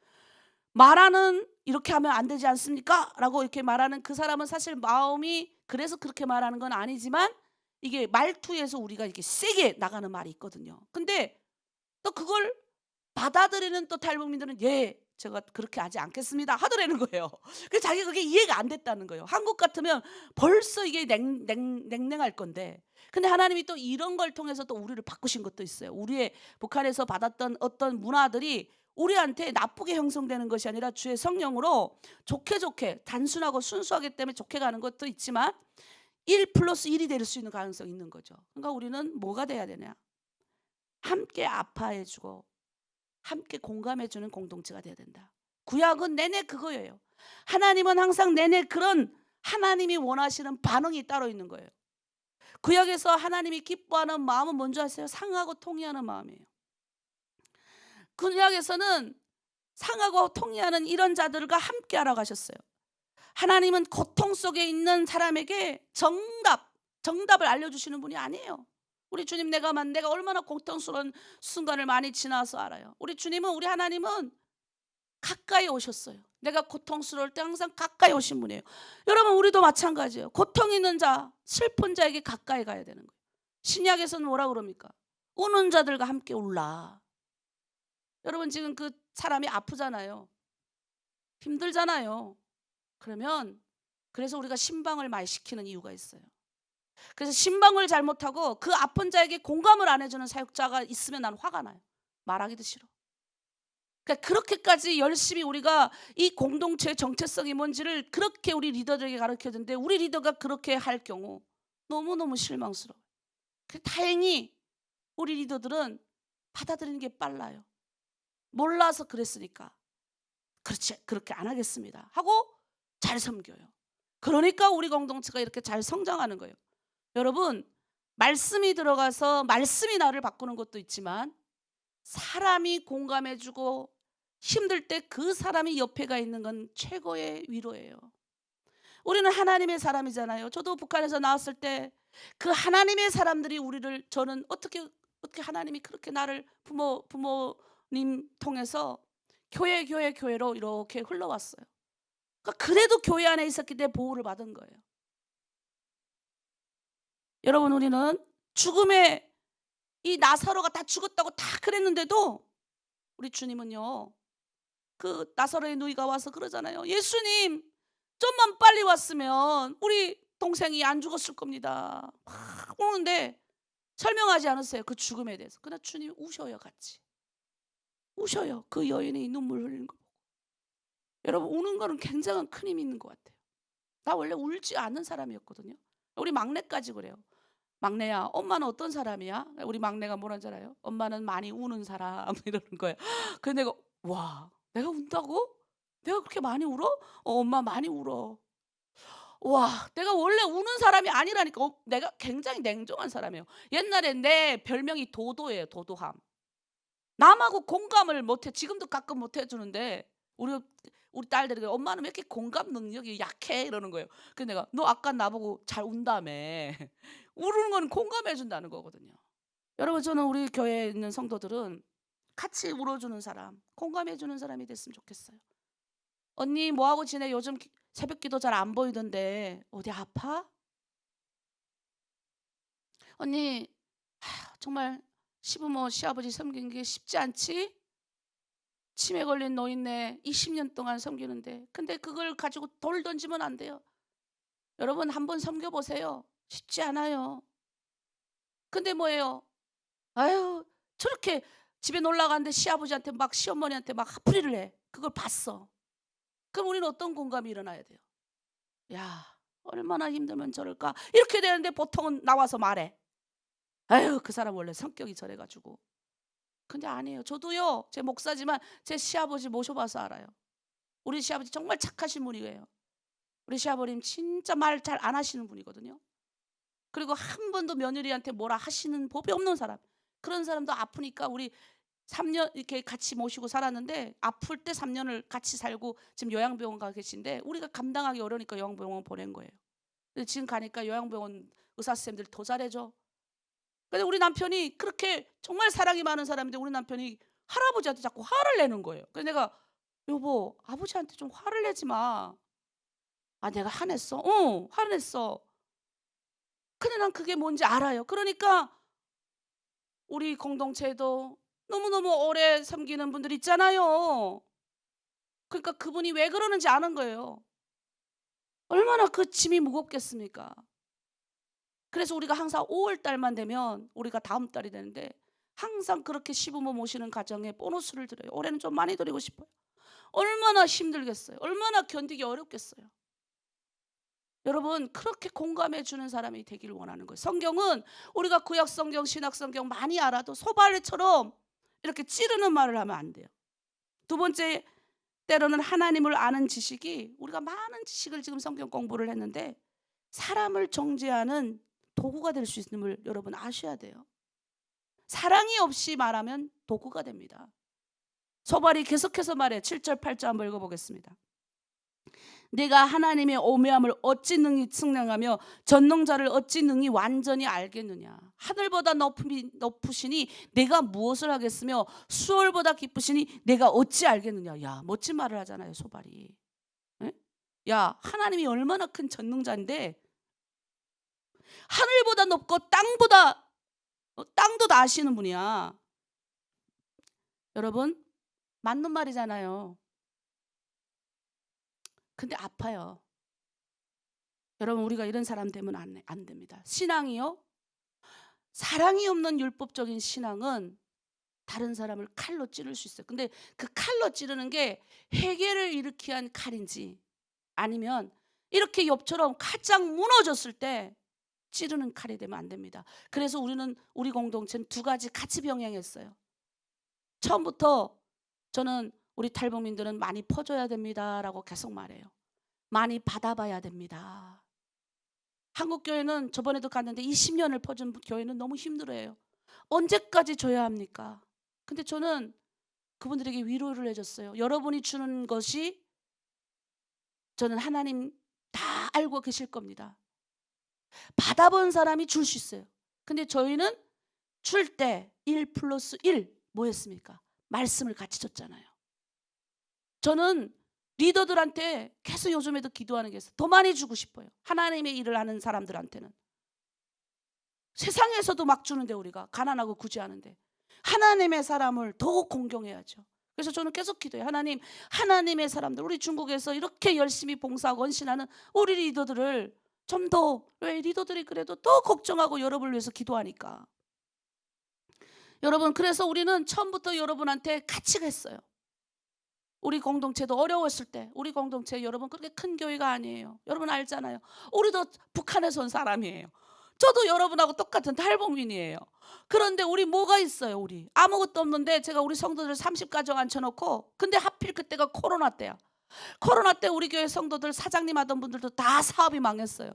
말하는, 이렇게 하면 안 되지 않습니까? 라고 이렇게 말하는 그 사람은 사실 마음이 그래서 그렇게 말하는 건 아니지만, 이게 말투에서 우리가 이렇게 세게 나가는 말이 있거든요. 근데 또 그걸 받아들이는 또 탈북민들은, 예, 제가 그렇게 하지 않겠습니다 하더라는 거예요. 그래서 자기가 그게 이해가 안 됐다는 거예요. 한국 같으면 벌써 이게 냉랭할 건데, 근데 하나님이 또 이런 걸 통해서 또 우리를 바꾸신 것도 있어요. 우리의 북한에서 받았던 어떤 문화들이 우리한테 나쁘게 형성되는 것이 아니라 주의 성령으로 좋게 단순하고 순수하기 때문에 좋게 가는 것도 있지만 1+1이 될 수 있는 가능성이 있는 거죠. 그러니까 우리는 뭐가 돼야 되냐? 함께 아파해주고 함께 공감해주는 공동체가 돼야 된다. 구약은 내내 그거예요. 하나님은 항상 내내 그런 하나님이 원하시는 반응이 따로 있는 거예요. 구약에서 하나님이 기뻐하는 마음은 뭔지 아세요? 상하고 통회하는 마음이에요. 구약에서는 상하고 통회하는 이런 자들과 함께 하라고 하셨어요. 하나님은 고통 속에 있는 사람에게 정답을 알려주시는 분이 아니에요. 우리 주님, 내가 얼마나 고통스러운 순간을 많이 지나서 알아요. 우리 주님은, 우리 하나님은 가까이 오셨어요. 내가 고통스러울 때 항상 가까이 오신 분이에요. 여러분, 우리도 마찬가지예요. 고통 있는 자, 슬픈 자에게 가까이 가야 되는 거예요. 신약에서는 뭐라 그럽니까? 우는 자들과 함께 울라. 여러분, 지금 그 사람이 아프잖아요. 힘들잖아요. 그래서 우리가 신방을 많이 시키는 이유가 있어요. 그래서 신방을 잘못하고 그 아픈 자에게 공감을 안 해주는 사역자가 있으면 나는 화가 나요. 말하기도 싫어. 그러니까 그렇게까지 열심히 우리가 이 공동체의 정체성이 뭔지를 그렇게 우리 리더들에게 가르쳐주는데, 우리 리더가 그렇게 할 경우 너무너무 실망스러워요. 다행히 우리 리더들은 받아들이는 게 빨라요. 몰라서 그랬으니까 그렇게 안 하겠습니다 하고 잘 섬겨요. 그러니까 우리 공동체가 이렇게 잘 성장하는 거예요. 여러분, 말씀이 들어가서 말씀이 나를 바꾸는 것도 있지만, 사람이 공감해주고 힘들 때 그 사람이 옆에 가 있는 건 최고의 위로예요. 우리는 하나님의 사람이잖아요. 저도 북한에서 나왔을 때 그 하나님의 사람들이 저는 어떻게 하나님이 그렇게 나를 부모님 통해서 교회로 이렇게 흘러왔어요. 그러니까 그래도 교회 안에 있었기 때문에 보호를 받은 거예요. 여러분, 우리는 죽음에, 이 나사로가 다 죽었다고 다 그랬는데도 우리 주님은요, 그 나사로의 누이가 와서 그러잖아요. 예수님, 좀만 빨리 왔으면 우리 동생이 안 죽었을 겁니다. 막 오는데 설명하지 않았어요, 그 죽음에 대해서. 그러나 주님이 우셔요, 같이. 우셔요. 그 여인이 눈물 흘리는 거 보고. 여러분, 우는 거는 굉장한 큰 힘이 있는 것 같아요. 나 원래 울지 않는 사람이었거든요. 우리 막내까지 그래요. 막내야, 엄마는 어떤 사람이야? 우리 막내가 뭐라는 줄 알아요? 엄마는 많이 우는 사람 이러는 거예요. 그래서 내가, 와, 내가 운다고? 내가 그렇게 많이 울어? 엄마 많이 울어. 와, 내가 원래 우는 사람이 아니라니까. 내가 굉장히 냉정한 사람이에요. 옛날에 내 별명이 도도예요. 도도함. 남하고 공감을 못해. 지금도 가끔 못 해주는데 우리 딸들이 엄마는 왜 이렇게 공감 능력이 약해 이러는 거예요. 그래서 내가, 너 아까 나보고 잘 운다며. 우는 건 공감해 준다는 거거든요. 여러분, 저는 우리 교회에 있는 성도들은 같이 울어주는 사람, 공감해 주는 사람이 됐으면 좋겠어요. 언니 뭐하고 지내? 요즘 새벽 기도 잘 안 보이던데 어디 아파? 언니, 정말 시부모 시아버지 섬기는 게 쉽지 않지? 치매 걸린 노인네 20년 동안 섬기는데, 근데 그걸 가지고 돌 던지면 안 돼요. 여러분, 한번 섬겨보세요. 쉽지 않아요. 근데 뭐예요? 아유, 저렇게 집에 놀러 가는데 시아버지한테 막, 시어머니한테 막 화풀이를 해. 그걸 봤어. 그럼 우리는 어떤 공감이 일어나야 돼요? 야, 얼마나 힘들면 저럴까? 이렇게 되는데 보통은 나와서 말해. 아유, 그 사람 원래 성격이 저래가지고. 근데 아니에요. 저도요, 제 목사지만 제 시아버지 모셔봐서 알아요. 우리 시아버지 정말 착하신 분이에요. 우리 시아버님 진짜 말 잘 안 하시는 분이거든요. 그리고 한 번도 며느리한테 뭐라 하시는 법이 없는 사람. 그런 사람도 아프니까 우리 3년 이렇게 같이 모시고 살았는데, 아플 때 3년을 같이 살고 지금 요양병원 가 계신데, 우리가 감당하기 어려우니까 요양병원 보낸 거예요. 근데 지금 가니까 요양병원 의사선생님들 더 잘해줘. 근데 우리 남편이 그렇게 정말 사랑이 많은 사람인데, 우리 남편이 할아버지한테 자꾸 화를 내는 거예요. 그래서 내가, 여보, 아버지한테 좀 화를 내지 마. 아, 내가 화냈어? 화냈어. 근데 난 그게 뭔지 알아요. 그러니까 우리 공동체에도 너무너무 오래 섬기는 분들 있잖아요. 그러니까 그분이 왜 그러는지 아는 거예요. 얼마나 그 짐이 무겁겠습니까? 그래서 우리가 항상 5월 달만 되면, 우리가 다음 달이 되는데 항상 그렇게 시부모 모시는 가정에 보너스를 드려요. 올해는 좀 많이 드리고 싶어요. 얼마나 힘들겠어요. 얼마나 견디기 어렵겠어요. 여러분, 그렇게 공감해 주는 사람이 되기를 원하는 거예요. 성경은 우리가 구약 성경, 신약 성경 많이 알아도 소발처럼 이렇게 찌르는 말을 하면 안 돼요. 두 번째, 때로는 하나님을 아는 지식이, 우리가 많은 지식을 지금 성경 공부를 했는데 사람을 정죄하는 도구가 될 수 있음을 여러분 아셔야 돼요. 사랑이 없이 말하면 도구가 됩니다. 소발이 계속해서 말해. 7절 8절 한번 읽어보겠습니다. 내가 하나님의 오묘함을 어찌 능히 측량하며 전능자를 어찌 능히 완전히 알겠느냐. 하늘보다 높으시니 내가 무엇을 하겠으며 수월보다 깊으시니 내가 어찌 알겠느냐. 야, 멋진 말을 하잖아요, 소발이. 에? 야, 하나님이 얼마나 큰 전능자인데 하늘보다 높고 땅도 다 아시는 분이야. 여러분, 맞는 말이잖아요. 근데 아파요. 여러분, 우리가 이런 사람 되면 안 됩니다. 신앙이요, 사랑이 없는 율법적인 신앙은 다른 사람을 칼로 찌를 수 있어요. 근데 그 칼로 찌르는 게 회개를 일으키게 한 칼인지, 아니면 이렇게 욥처럼 가장 무너졌을 때 찌르는 칼이 되면 안 됩니다. 그래서 우리 공동체는 두 가지 같이 병행했어요. 처음부터 저는 우리 탈북민들은 많이 퍼줘야 됩니다라고 계속 말해요. 많이 받아봐야 됩니다. 한국 교회는 저번에도 갔는데 20년을 퍼준 교회는 너무 힘들어해요. 언제까지 줘야 합니까? 근데 저는 그분들에게 위로를 해줬어요. 여러분이 주는 것이, 저는 하나님 다 알고 계실 겁니다. 받아본 사람이 줄 수 있어요. 근데 저희는 줄 때 1+1 뭐였습니까? 말씀을 같이 줬잖아요. 저는 리더들한테 계속 요즘에도 기도하는 게 있어요. 더 많이 주고 싶어요. 하나님의 일을 하는 사람들한테는. 세상에서도 막 주는데, 우리가 가난하고 구제하는데 하나님의 사람을 더 공경해야죠. 그래서 저는 계속 기도해요. 하나님, 하나님의 사람들, 우리 중국에서 이렇게 열심히 봉사하고 헌신하는 우리 리더들을 좀 더, 왜 리더들이 그래도 더 걱정하고 여러분을 위해서 기도하니까. 여러분, 그래서 우리는 처음부터 여러분한테 같이 했어요. 우리 공동체도 어려웠을 때, 우리 공동체 여러분 그렇게 큰 교회가 아니에요. 여러분 알잖아요. 우리도 북한에서 온 사람이에요. 저도 여러분하고 똑같은 탈북민이에요. 그런데 우리 뭐가 있어요? 우리 아무것도 없는데 제가 우리 성도들 30가정 앉혀놓고, 근데 하필 그때가 코로나 때야. 코로나 때 우리 교회 성도들 사장님 하던 분들도 다 사업이 망했어요.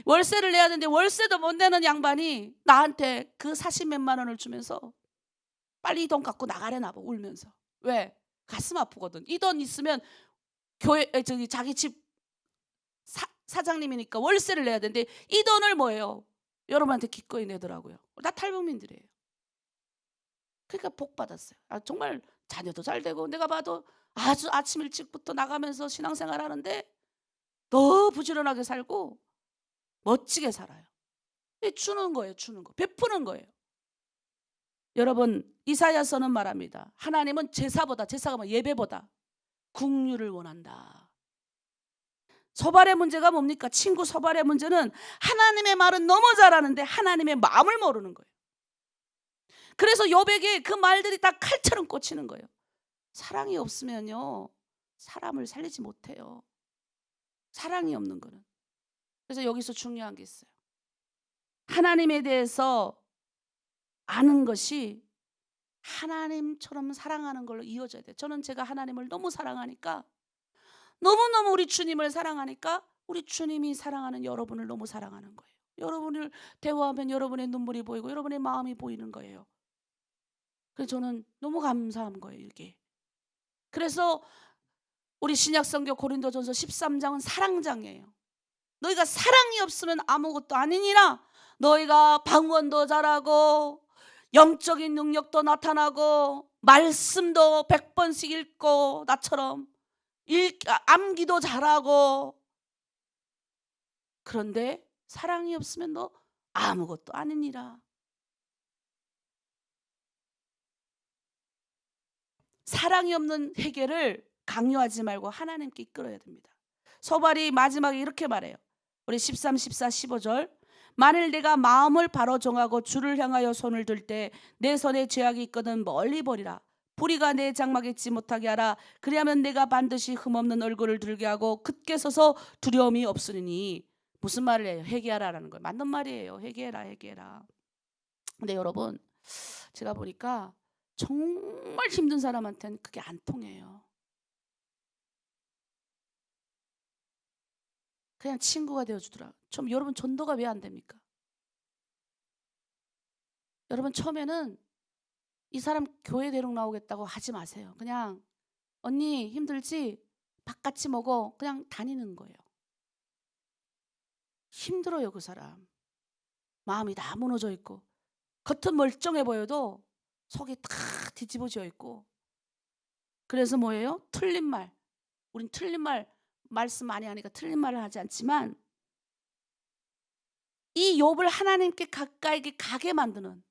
월세를 내야 되는데 월세도 못 내는 양반이 나한테 그 40몇만 원을 주면서 빨리 이 돈 갖고 나가래 나보 울면서. 왜? 가슴 아프거든. 이 돈 있으면 교회 자기 집 사장님이니까 월세를 내야 되는데 이 돈을 뭐예요? 여러분한테 기꺼이 내더라고요. 다 탈북민들이에요. 그러니까 복 받았어요. 정말 자녀도 잘 되고, 내가 봐도 아주 아침 일찍부터 나가면서 신앙생활 하는데 더 부지런하게 살고 멋지게 살아요. 주는 거예요. 주는 거. 베푸는 거예요. 여러분, 이사야서는 말합니다. 하나님은 제사가 뭐 예배보다 국류를 원한다. 서발의 문제가 뭡니까? 친구 서발의 문제는 하나님의 말은 너무 잘하는데 하나님의 마음을 모르는 거예요. 그래서 욥에게 그 말들이 다 칼처럼 꽂히는 거예요. 사랑이 없으면요, 사람을 살리지 못해요. 사랑이 없는 거는. 그래서 여기서 중요한 게 있어요. 하나님에 대해서 아는 것이 하나님처럼 사랑하는 걸로 이어져야 돼요. 저는 제가 하나님을 너무 사랑하니까, 너무너무 우리 주님을 사랑하니까 우리 주님이 사랑하는 여러분을 너무 사랑하는 거예요. 여러분을 대화하면 여러분의 눈물이 보이고 여러분의 마음이 보이는 거예요. 그래서 저는 너무 감사한 거예요, 이게. 그래서 우리 신약성경 고린도전서 13장은 사랑장이에요. 너희가 사랑이 없으면 아무것도 아니니라. 너희가 방언도 잘하고 영적인 능력도 나타나고 말씀도 100번씩 읽고 나처럼 암기도 잘하고, 그런데 사랑이 없으면 너 아무것도 아니니라. 사랑이 없는 회개를 강요하지 말고 하나님께 이끌어야 됩니다. 서발이 마지막에 이렇게 말해요. 우리 13, 14, 15절. 만일 내가 마음을 바로 정하고 주를 향하여 손을 들 때 내 손에 죄악이 있거든 멀리 버리라. 불의가 내 장막에 있지 못하게 하라. 그리하면 내가 반드시 흠없는 얼굴을 들게 하고 굳게 서서 두려움이 없으니. 무슨 말을 해요? 회개하라라는 거예요. 맞는 말이에요. 회개해라, 회개해라. 근데 여러분, 제가 보니까 정말 힘든 사람한테는 그게 안 통해요. 그냥 친구가 되어주더라. 좀 여러분, 전도가 왜 안 됩니까? 여러분, 처음에는 이 사람 교회 데리고 나오겠다고 하지 마세요. 그냥 언니 힘들지? 밥 같이 먹어. 그냥 다니는 거예요. 힘들어요, 그 사람. 마음이 다 무너져 있고 겉은 멀쩡해 보여도 속이 다 뒤집어져 있고. 그래서 뭐예요? 틀린 말. 우린 틀린 말씀 많이 하니까 틀린 말을 하지 않지만, 이 욥을 하나님께 가까이 가게 만드는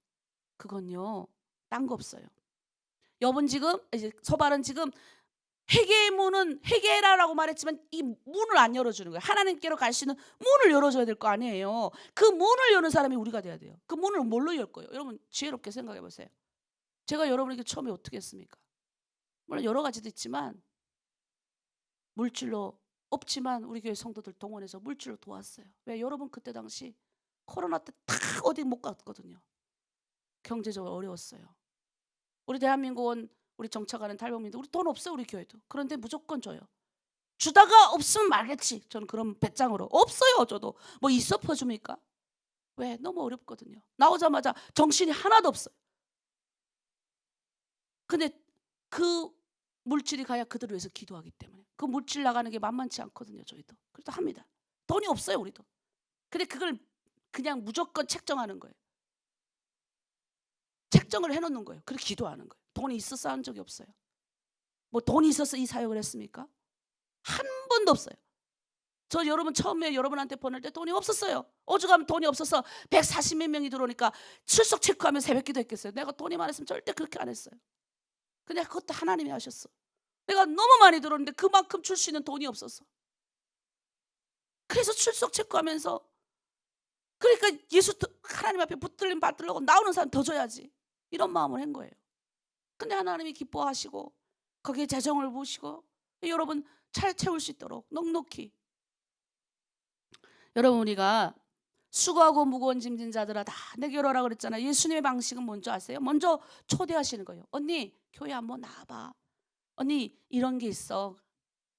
그건요, 딴 거 없어요. 욥은 지금, 이제 서발은 지금 회개의 문은 회개라라고 말했지만 이 문을 안 열어주는 거예요. 하나님께로 갈 수 있는 문을 열어줘야 될 거 아니에요. 그 문을 여는 사람이 우리가 돼야 돼요. 그 문을 뭘로 열 거예요? 여러분, 지혜롭게 생각해 보세요. 제가 여러분에게 처음에 어떻게 했습니까? 물론 여러 가지도 있지만, 물질로 없지만 우리 교회 성도들 동원해서 물질로 도왔어요. 왜? 여러분 그때 당시 코로나 때 다 어디 못 갔거든요. 경제적으로 어려웠어요. 우리 대한민국은 우리 정착하는 탈북민들, 우리 돈 없어요, 우리 교회도. 그런데 무조건 줘요. 주다가 없으면 말겠지. 저는 그런 배짱으로. 없어요, 저도. 뭐 있어 퍼줍니까? 왜? 너무 어렵거든요. 나오자마자 정신이 하나도 없어요. 근데 그 물질이 가야 그들을 위해서 기도하기 때문에. 그 물질 나가는 게 만만치 않거든요, 저희도. 그래도 합니다. 돈이 없어요, 우리도. 근데 그걸 그냥 무조건 책정하는 거예요. 책정을 해놓는 거예요. 그렇게 기도하는 거예요. 돈이 있어서 한 적이 없어요. 뭐 돈이 있어서 이 사역을 했습니까? 한 번도 없어요. 저 여러분 처음에 여러분한테 보낼 때 돈이 없었어요. 오죽하면 돈이 없어서 140몇 명이 들어오니까 출석 체크하면 새벽기도 했겠어요. 내가 돈이 많았으면 절대 그렇게 안 했어요. 근데 그것도 하나님이 하셨어. 내가 너무 많이 들었는데 그만큼 줄 수 있는 돈이 없었어. 그래서 출석 체크하면서, 그러니까 하나님 앞에 붙들림 받으려고 나오는 사람 더 줘야지. 이런 마음을 한 거예요. 근데 하나님이 기뻐하시고 거기에 재정을 부으시고 여러분 잘 채울 수 있도록 넉넉히. 여러분 우리가 수고하고 무거운 짐진 자들아 다 내게로 오라 그랬잖아요. 예수님의 방식은 뭔지 아세요? 먼저 초대하시는 거예요. 언니 교회 한번 나와봐. 언니 이런 게 있어.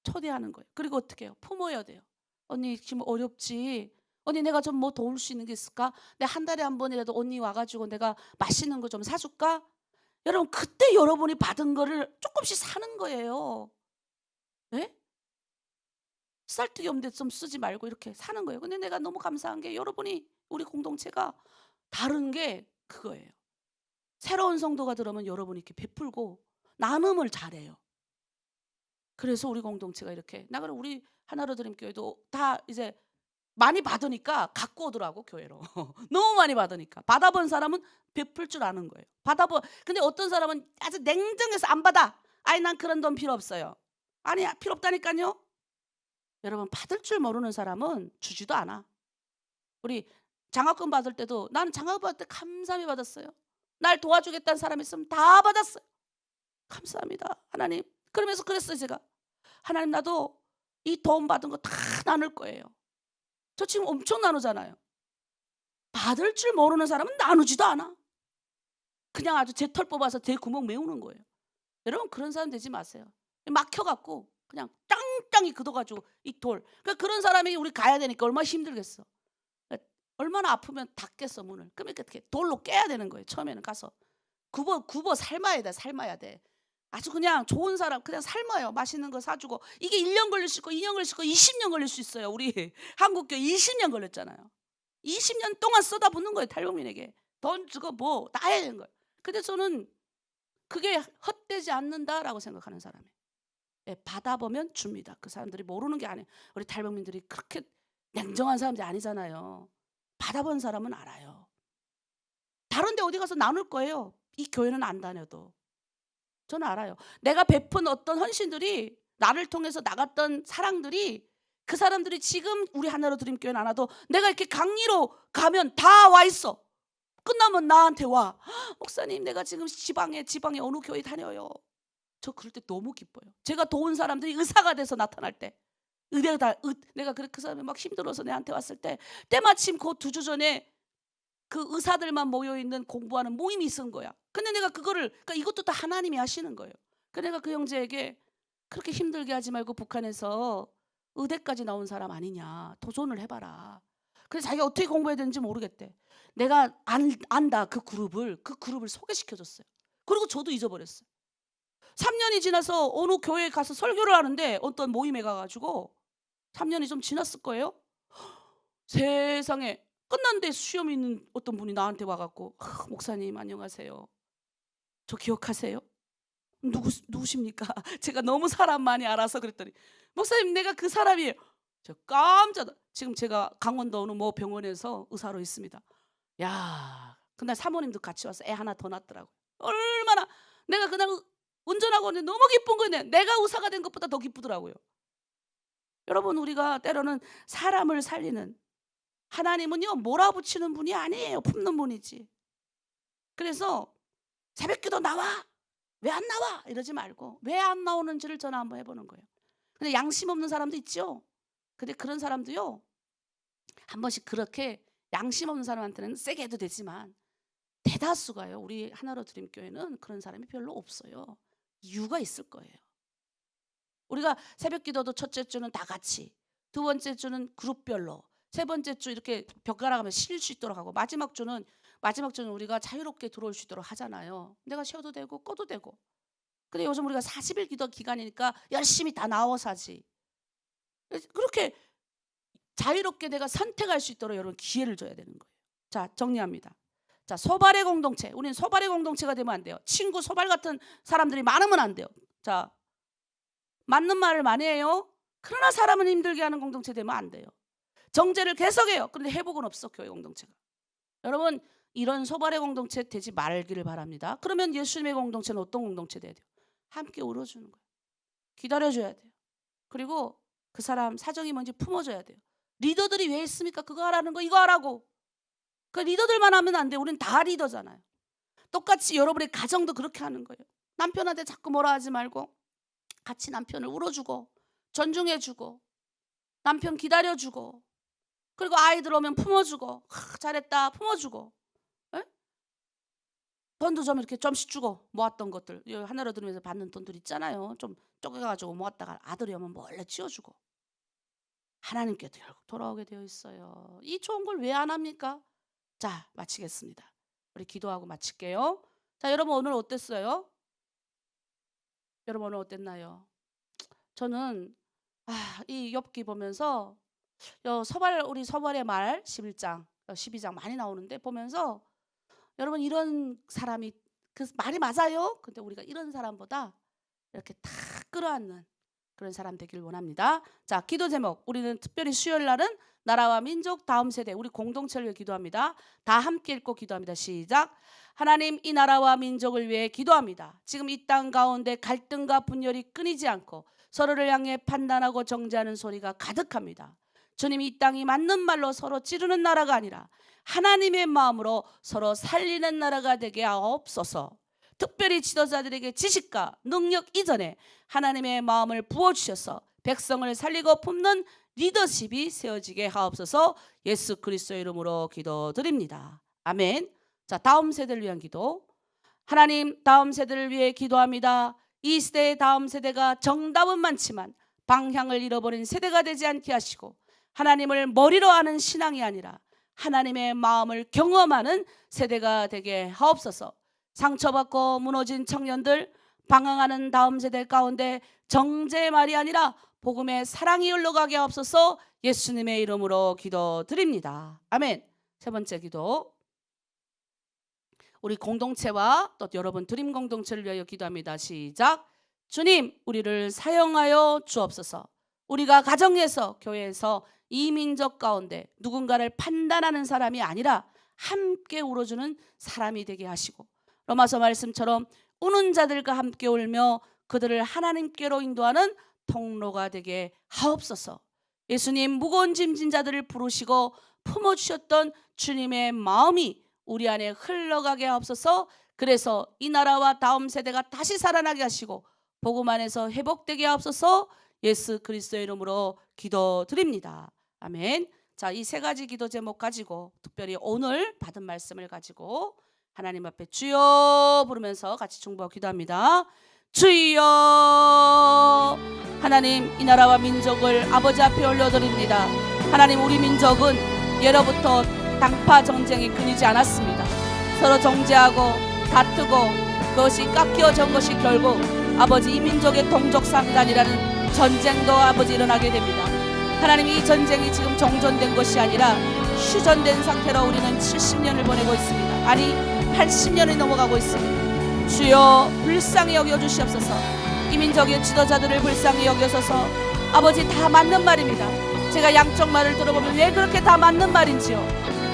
초대하는 거예요. 그리고 어떻게 해요? 품어야 돼요. 언니 지금 어렵지? 언니 내가 좀 뭐 도울 수 있는 게 있을까? 내가 한 달에 한 번이라도 언니 와가지고 내가 맛있는 거 좀 사줄까? 여러분 그때 여러분이 받은 거를 조금씩 사는 거예요. 예? 쌀뜨기 없는데 좀 쓰지 말고 이렇게 사는 거예요. 근데 내가 너무 감사한 게 여러분이 우리 공동체가 다른 게 그거예요. 새로운 성도가 들어오면 여러분이 이렇게 베풀고 나눔을 잘해요. 그래서 우리 공동체가 이렇게 나 그럼 우리 하나로 드림 교회도 다 이제 많이 받으니까 갖고 오더라고 교회로. 너무 많이 받으니까 받아본 사람은 베풀 줄 아는 거예요. 근데 어떤 사람은 아주 냉정해서 안 받아. 아니 난 그런 돈 필요 없어요. 아니 필요 없다니까요. 여러분 받을 줄 모르는 사람은 주지도 않아. 우리 장학금 받을 때도 나는 장학금 받을 때 감사히 받았어요. 날 도와주겠다는 사람이 있으면 다 받았어요. 감사합니다 하나님. 그러면서 그랬어요 제가. 하나님 나도 이 도움 받은 거 다 나눌 거예요. 저 지금 엄청 나누잖아요. 받을 줄 모르는 사람은 나누지도 않아. 그냥 아주 제 털 뽑아서 제 구멍 메우는 거예요. 여러분 그런 사람 되지 마세요. 막혀갖고 그냥 짱짱이 굳어가지고 이 돌. 그러니까 그런 사람이 우리 가야 되니까 얼마나 힘들겠어. 얼마나 아프면 닫겠어 문을. 그러면 이렇게 돌로 깨야 되는 거예요. 처음에는 가서 굽어 삶아야 돼. 삶아야 돼. 아주 그냥 좋은 사람 그냥 삶아요. 맛있는 거 사주고. 이게 1년 걸릴 수 있고 2년 걸릴 수 있고 20년 걸릴 수 있어요. 우리 한국교회 20년 걸렸잖아요. 20년 동안 쏟아붓는 거예요. 탈북민에게. 돈 주고 뭐 다 해야 되는 거예요. 근데 저는 그게 헛되지 않는다라고 생각하는 사람이에요. 예, 받아보면 줍니다. 그 사람들이 모르는 게 아니에요. 우리 탈북민들이 그렇게 냉정한 사람들이 아니잖아요. 받아본 사람은 알아요. 다른 데 어디 가서 나눌 거예요. 이 교회는 안 다녀도. 저는 알아요. 내가 베푼 어떤 헌신들이 나를 통해서 나갔던 사랑들이 그 사람들이 지금 우리 하나로 드림 교회는 안 와도 내가 이렇게 강리로 가면 다 와 있어. 끝나면 나한테 와. 목사님 내가 지금 지방에 어느 교회 다녀요. 저 그럴 때 너무 기뻐요. 제가 도운 사람들이 의사가 돼서 나타날 때 내가 그 사람이 막 힘들어서 내한테 왔을 때 때마침 그 2주 전에 그 의사들만 모여있는 공부하는 모임이 있은 거야. 근데 내가 그러니까 이것도 다 하나님이 하시는 거예요. 그래서 내가 그 형제에게 그렇게 힘들게 하지 말고 북한에서 의대까지 나온 사람 아니냐. 도전을 해봐라. 그래서 자기가 어떻게 공부해야 되는지 모르겠대. 내가 안다 그 그룹을 소개시켜줬어요. 그리고 저도 잊어버렸어요. 3년이 지나서 어느 교회에 가서 설교를 하는데 어떤 모임에 가가지고 3년이 좀 지났을 거예요. 세상에 끝났는데 수염 있는 어떤 분이 나한테 와갖고 목사님 안녕하세요. 저 기억하세요? 누구십니까? 제가 너무 사람 많이 알아서 그랬더니 목사님 내가 그 사람이에요. 저 깜짝 지금 제가 강원도 어느 뭐 병원에서 의사로 있습니다. 야 그날 사모님도 같이 와서 애 하나 더 낳았더라고요. 얼마나 내가 그날 운전하고 오는데 너무 기쁜 거예요. 내가 의사가 된 것보다 더 기쁘더라고요. 여러분 우리가 때로는 사람을 살리는 하나님은요 몰아붙이는 분이 아니에요. 품는 분이지. 그래서 새벽기도 나와 왜 안 나와 이러지 말고 왜 안 나오는지를 전화 한번 해보는 거예요. 근데 양심 없는 사람도 있죠. 근데 그런 사람도요 한 번씩 그렇게 양심 없는 사람한테는 세게 해도 되지만 대다수가요 우리 하나로 드림 교회는 그런 사람이 별로 없어요. 이유가 있을 거예요. 우리가 새벽기도도 첫째 주는 다 같이, 두 번째 주는 그룹별로, 세 번째 주 이렇게 벽가락하면 쉴 수 있도록 하고 마지막 주는 우리가 자유롭게 들어올 수 있도록 하잖아요. 내가 쉬어도 되고 꺼도 되고. 근데 요즘 우리가 40일 기도 기간이니까 열심히 다 나와서 하지. 그렇게 자유롭게 내가 선택할 수 있도록 여러분 기회를 줘야 되는 거예요. 자 정리합니다. 자 소발의 공동체. 우리는 소발의 공동체가 되면 안 돼요. 친구 소발 같은 사람들이 많으면 안 돼요. 자 맞는 말을 많이 해요. 그러나 사람은 힘들게 하는 공동체 되면 안 돼요. 정죄를 계속해요. 그런데 회복은 없어 교회 공동체가. 여러분 이런 소발의 공동체 되지 말기를 바랍니다. 그러면 예수님의 공동체는 어떤 공동체 돼야 돼요? 함께 울어주는 거예요. 기다려줘야 돼요. 그리고 그 사람 사정이 뭔지 품어줘야 돼요. 리더들이 왜 있습니까? 그거 하라는 거 이거 하라고. 그 리더들만 하면 안 돼요. 우리는 다 리더잖아요. 똑같이 여러분의 가정도 그렇게 하는 거예요. 남편한테 자꾸 뭐라 하지 말고 같이 남편을 울어주고 존중해주고 남편 기다려주고 그리고 아이들 오면 품어주고 잘했다 품어주고 에? 돈도 좀 이렇게 좀씩 주고 모았던 것들 하나로 들으면서 받는 돈들 있잖아요. 좀 쪼개가지고 모았다가 아들이 오면 몰래 치워주고 하나님께도 결국 돌아오게 되어 있어요. 이 좋은 걸 왜 안 합니까? 자, 마치겠습니다. 우리 기도하고 마칠게요. 자, 여러분 오늘 어땠어요? 여러분 오늘 어땠나요? 저는 이 욥기 보면서 우리 서발의 말 11장, 12장 많이 나오는데 보면서 여러분 이런 사람이 그 말이 맞아요. 근데 우리가 이런 사람보다 이렇게 다 끌어안는 그런 사람 되길 원합니다. 자, 기도 제목 우리는 특별히 수요일 날은 나라와 민족 다음 세대 우리 공동체를 위해 기도합니다. 다 함께 읽고 기도합니다. 시작. 하나님 이 나라와 민족을 위해 기도합니다. 지금 이 땅 가운데 갈등과 분열이 끊이지 않고 서로를 향해 판단하고 정죄하는 소리가 가득합니다. 주님 이 땅이 맞는 말로 서로 찌르는 나라가 아니라 하나님의 마음으로 서로 살리는 나라가 되게 하옵소서. 특별히 지도자들에게 지식과 능력 이전에 하나님의 마음을 부어주셔서 백성을 살리고 품는 리더십이 세워지게 하옵소서. 예수 그리스도의 이름으로 기도드립니다. 아멘. 자, 다음 세대를 위한 기도. 하나님 다음 세대를 위해 기도합니다. 이 시대의 다음 세대가 정답은 많지만 방향을 잃어버린 세대가 되지 않게 하시고 하나님을 머리로 아는 신앙이 아니라 하나님의 마음을 경험하는 세대가 되게 하옵소서. 상처받고 무너진 청년들 방황하는 다음 세대 가운데 정죄의 말이 아니라 복음의 사랑이 흘러가게 하옵소서. 예수님의 이름으로 기도드립니다. 아멘. 세 번째 기도 우리 공동체와 또 여러분 드림 공동체를 위하여 기도합니다. 시작. 주님 우리를 사용하여 주옵소서. 우리가 가정에서 교회에서 이 민족 가운데 누군가를 판단하는 사람이 아니라 함께 울어주는 사람이 되게 하시고 로마서 말씀처럼 우는 자들과 함께 울며 그들을 하나님께로 인도하는 통로가 되게 하옵소서. 예수님 무거운 짐진 자들을 부르시고 품어주셨던 주님의 마음이 우리 안에 흘러가게 하옵소서. 그래서 이 나라와 다음 세대가 다시 살아나게 하시고 복음 안에서 회복되게 하옵소서. 예수 그리스도의 이름으로 기도드립니다. 아멘. 자, 이 세 가지 기도 제목 가지고 특별히 오늘 받은 말씀을 가지고 하나님 앞에 주여 부르면서 같이 중보하고 기도합니다. 주여. 하나님 이 나라와 민족을 아버지 앞에 올려드립니다. 하나님 우리 민족은 예로부터 당파 정쟁이 끊이지 않았습니다. 서로 정죄하고 다투고 그것이 깎여진 것이 결국 아버지 이 민족의 동족상간이라는 전쟁도 아버지 일어나게 됩니다. 하나님 이 전쟁이 지금 정전된 것이 아니라 휴전된 상태로 우리는 70년을 보내고 있습니다. 아니 80년이 넘어가고 있습니다. 주여 불쌍히 여겨주시옵소서. 이 민족의 지도자들을 불쌍히 여겨서서 아버지 다 맞는 말입니다. 제가 양쪽 말을 들어보면 왜 그렇게 다 맞는 말인지요.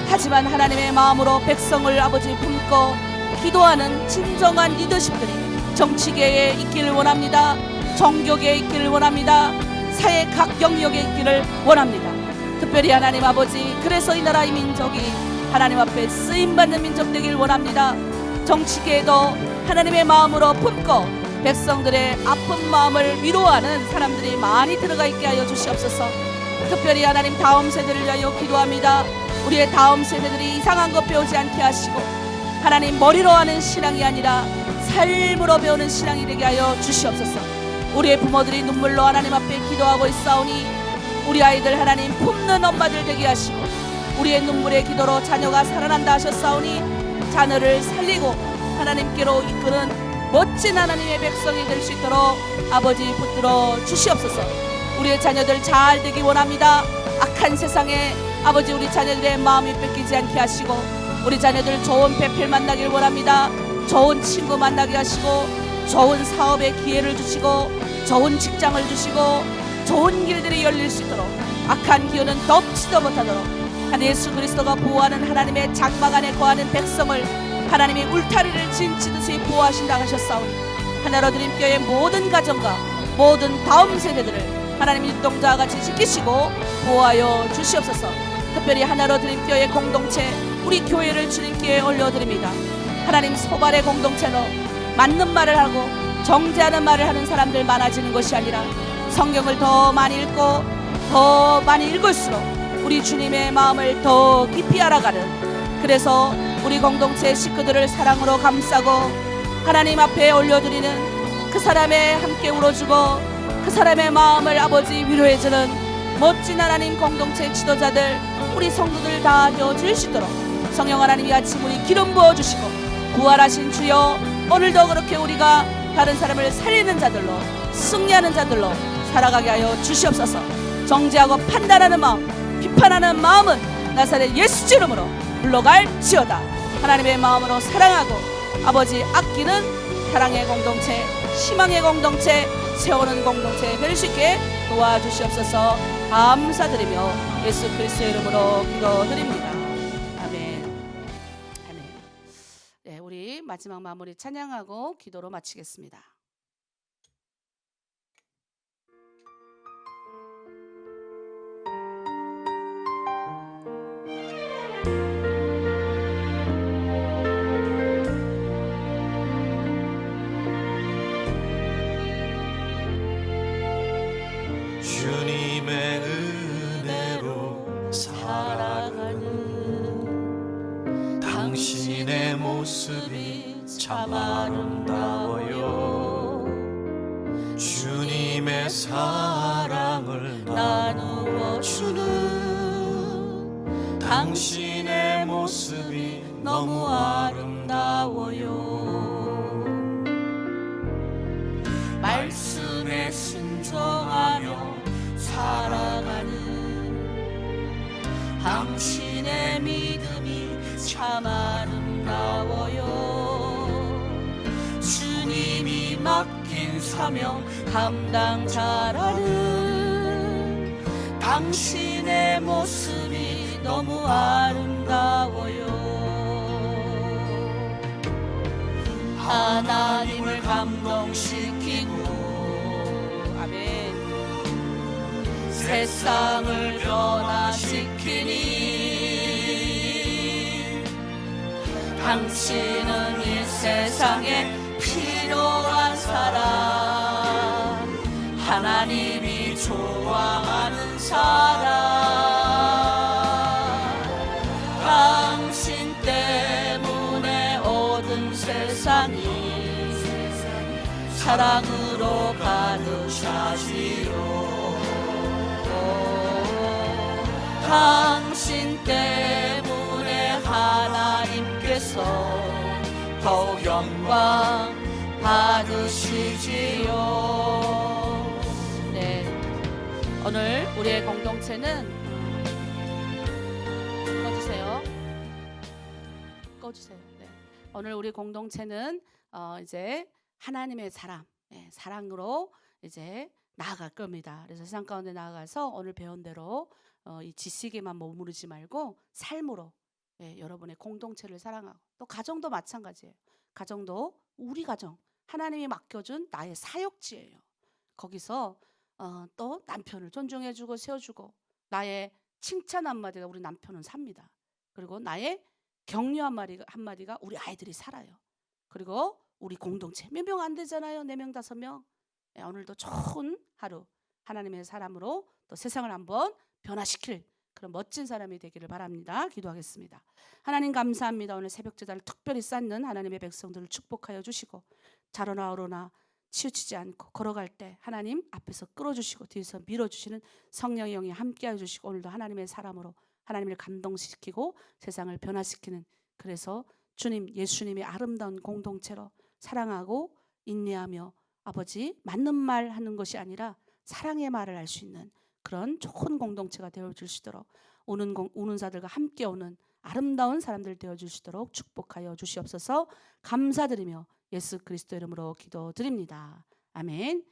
하지만 하나님의 마음으로 백성을 아버지 품고 기도하는 진정한 리더십들이 정치계에 있기를 원합니다. 종교계에 있기를 원합니다. 사회 각 영역에 있기를 원합니다. 특별히 하나님 아버지 그래서 이 나라 이 민족이 하나님 앞에 쓰임받는 민족 되길 원합니다. 정치계에도 하나님의 마음으로 품고 백성들의 아픈 마음을 위로하는 사람들이 많이 들어가 있게 하여 주시옵소서. 특별히 하나님 다음 세대를 위하여 기도합니다. 우리의 다음 세대들이 이상한 것 배우지 않게 하시고 하나님 머리로 하는 신앙이 아니라 삶으로 배우는 신앙이 되게 하여 주시옵소서. 우리의 부모들이 눈물로 하나님 앞에 기도하고 있사오니 우리 아이들 하나님 품는 엄마들 되게 하시고 우리의 눈물의 기도로 자녀가 살아난다 하셨사오니 자녀를 살리고 하나님께로 이끄는 멋진 하나님의 백성이 될 수 있도록 아버지 붙들어 주시옵소서. 우리의 자녀들 잘 되기 원합니다. 악한 세상에 아버지 우리 자녀들의 마음이 뺏기지 않게 하시고 우리 자녀들 좋은 배필 만나길 원합니다. 좋은 친구 만나게 하시고 좋은 사업의 기회를 주시고 좋은 직장을 주시고 좋은 길들이 열릴 수 있도록 악한 기운은 덮지도 못하도록 예수 그리스도가 보호하는 하나님의 장막 안에 거하는 백성을 하나님이 울타리를 진치듯이 보호하신다 하셨사오니 하나로 드림교회의 모든 가정과 모든 다음 세대들을 하나님 일동자와 같이 지키시고 보호하여 주시옵소서. 특별히 하나로 드림교회 공동체 우리 교회를 주님께 올려드립니다. 하나님 소발의 공동체로 맞는 말을 하고 정죄하는 말을 하는 사람들 많아지는 것이 아니라 성경을 더 많이 읽고 더 많이 읽을수록 우리 주님의 마음을 더 깊이 알아가는, 그래서 우리 공동체 식구들을 사랑으로 감싸고 하나님 앞에 올려드리는, 그 사람의 함께 울어주고 그 사람의 마음을 아버지 위로해주는 멋진 하나님 공동체 지도자들, 우리 성도들 다 되어줄 수 있도록 성령 하나님이 아침 우리 기름 부어주시고, 부활하신 주여 오늘도 그렇게 우리가 다른 사람을 살리는 자들로, 승리하는 자들로 살아가게 하여 주시옵소서. 정죄하고 판단하는 마음, 비판하는 마음은 나사렛 예수 이름으로 물러갈지어다. 하나님의 마음으로 사랑하고 아버지 아끼는 사랑의 공동체, 희망의 공동체, 세우는 공동체 될 수 있게 도와주시옵소서. 감사드리며 예수 그리스도의 이름으로 기도드립니다. 아멘. 아멘. 네, 우리 마지막 마무리 찬양하고 기도로 마치겠습니다. 주님의 은혜로 살아가는 당신의 모습이 참 아름다워요. 주님의 사랑을 나누어 주는 당신의 모습이 너무 아름다워요. 말씀에 순종하며 살아가는 당신의 믿음이 참 아름다워요. 주님이 맡긴 사명 감당자라는 당신의 모습이 너무 아름다워요. 하나님을 감동시키고 세상을 변화시키니 당신은 이 세상에 필요한 사람, 하나님이 좋아하는 사람, 당신 때문에 얻은 세상이 사랑으로 가득하지요. 당신 때문에 하나님께서 더욱 영광 받으시지요. 네, 오늘 우리의 공동체는 꺼주세요. 네. 오늘 우리 공동체는 이제 하나님의 사랑, 사랑으로 이제 나아갈 겁니다. 그래서 세상 가운데 나아가서 오늘 배운 대로 이 지식에만 머무르지 말고 삶으로 여러분의 공동체를 사랑하고, 또 가정도 마찬가지예요. 가정도 우리 가정, 하나님이 맡겨준 나의 사역지예요. 거기서 또 남편을 존중해주고 세워주고, 나의 칭찬 한마디가 우리 남편은 삽니다. 그리고 나의 격려 한마디가 우리 아이들이 살아요. 그리고 우리 공동체 몇 명 안 되잖아요. 4명 5명. 오늘도 좋은 하루 하나님의 사람으로 또 세상을 한번 변화시킬 그런 멋진 사람이 되기를 바랍니다. 기도하겠습니다. 하나님 감사합니다. 오늘 새벽제단을 특별히 쌓는 하나님의 백성들을 축복하여 주시고, 자로나 어로나 치우치지 않고 걸어갈 때 하나님 앞에서 끌어주시고 뒤에서 밀어주시는 성령의 영이 함께하여 주시고, 오늘도 하나님의 사람으로 하나님을 감동시키고 세상을 변화시키는, 그래서 주님 예수님의 아름다운 공동체로 사랑하고 인내하며 아버지 맞는 말 하는 것이 아니라 사랑의 말을 할 수 있는 그런 좋은 공동체가 되어줄 수 있도록, 우는 자들과 함께 오는 아름다운 사람들 되어줄 수 있도록 축복하여 주시옵소서. 감사드리며 예수 그리스도 이름으로 기도드립니다. 아멘.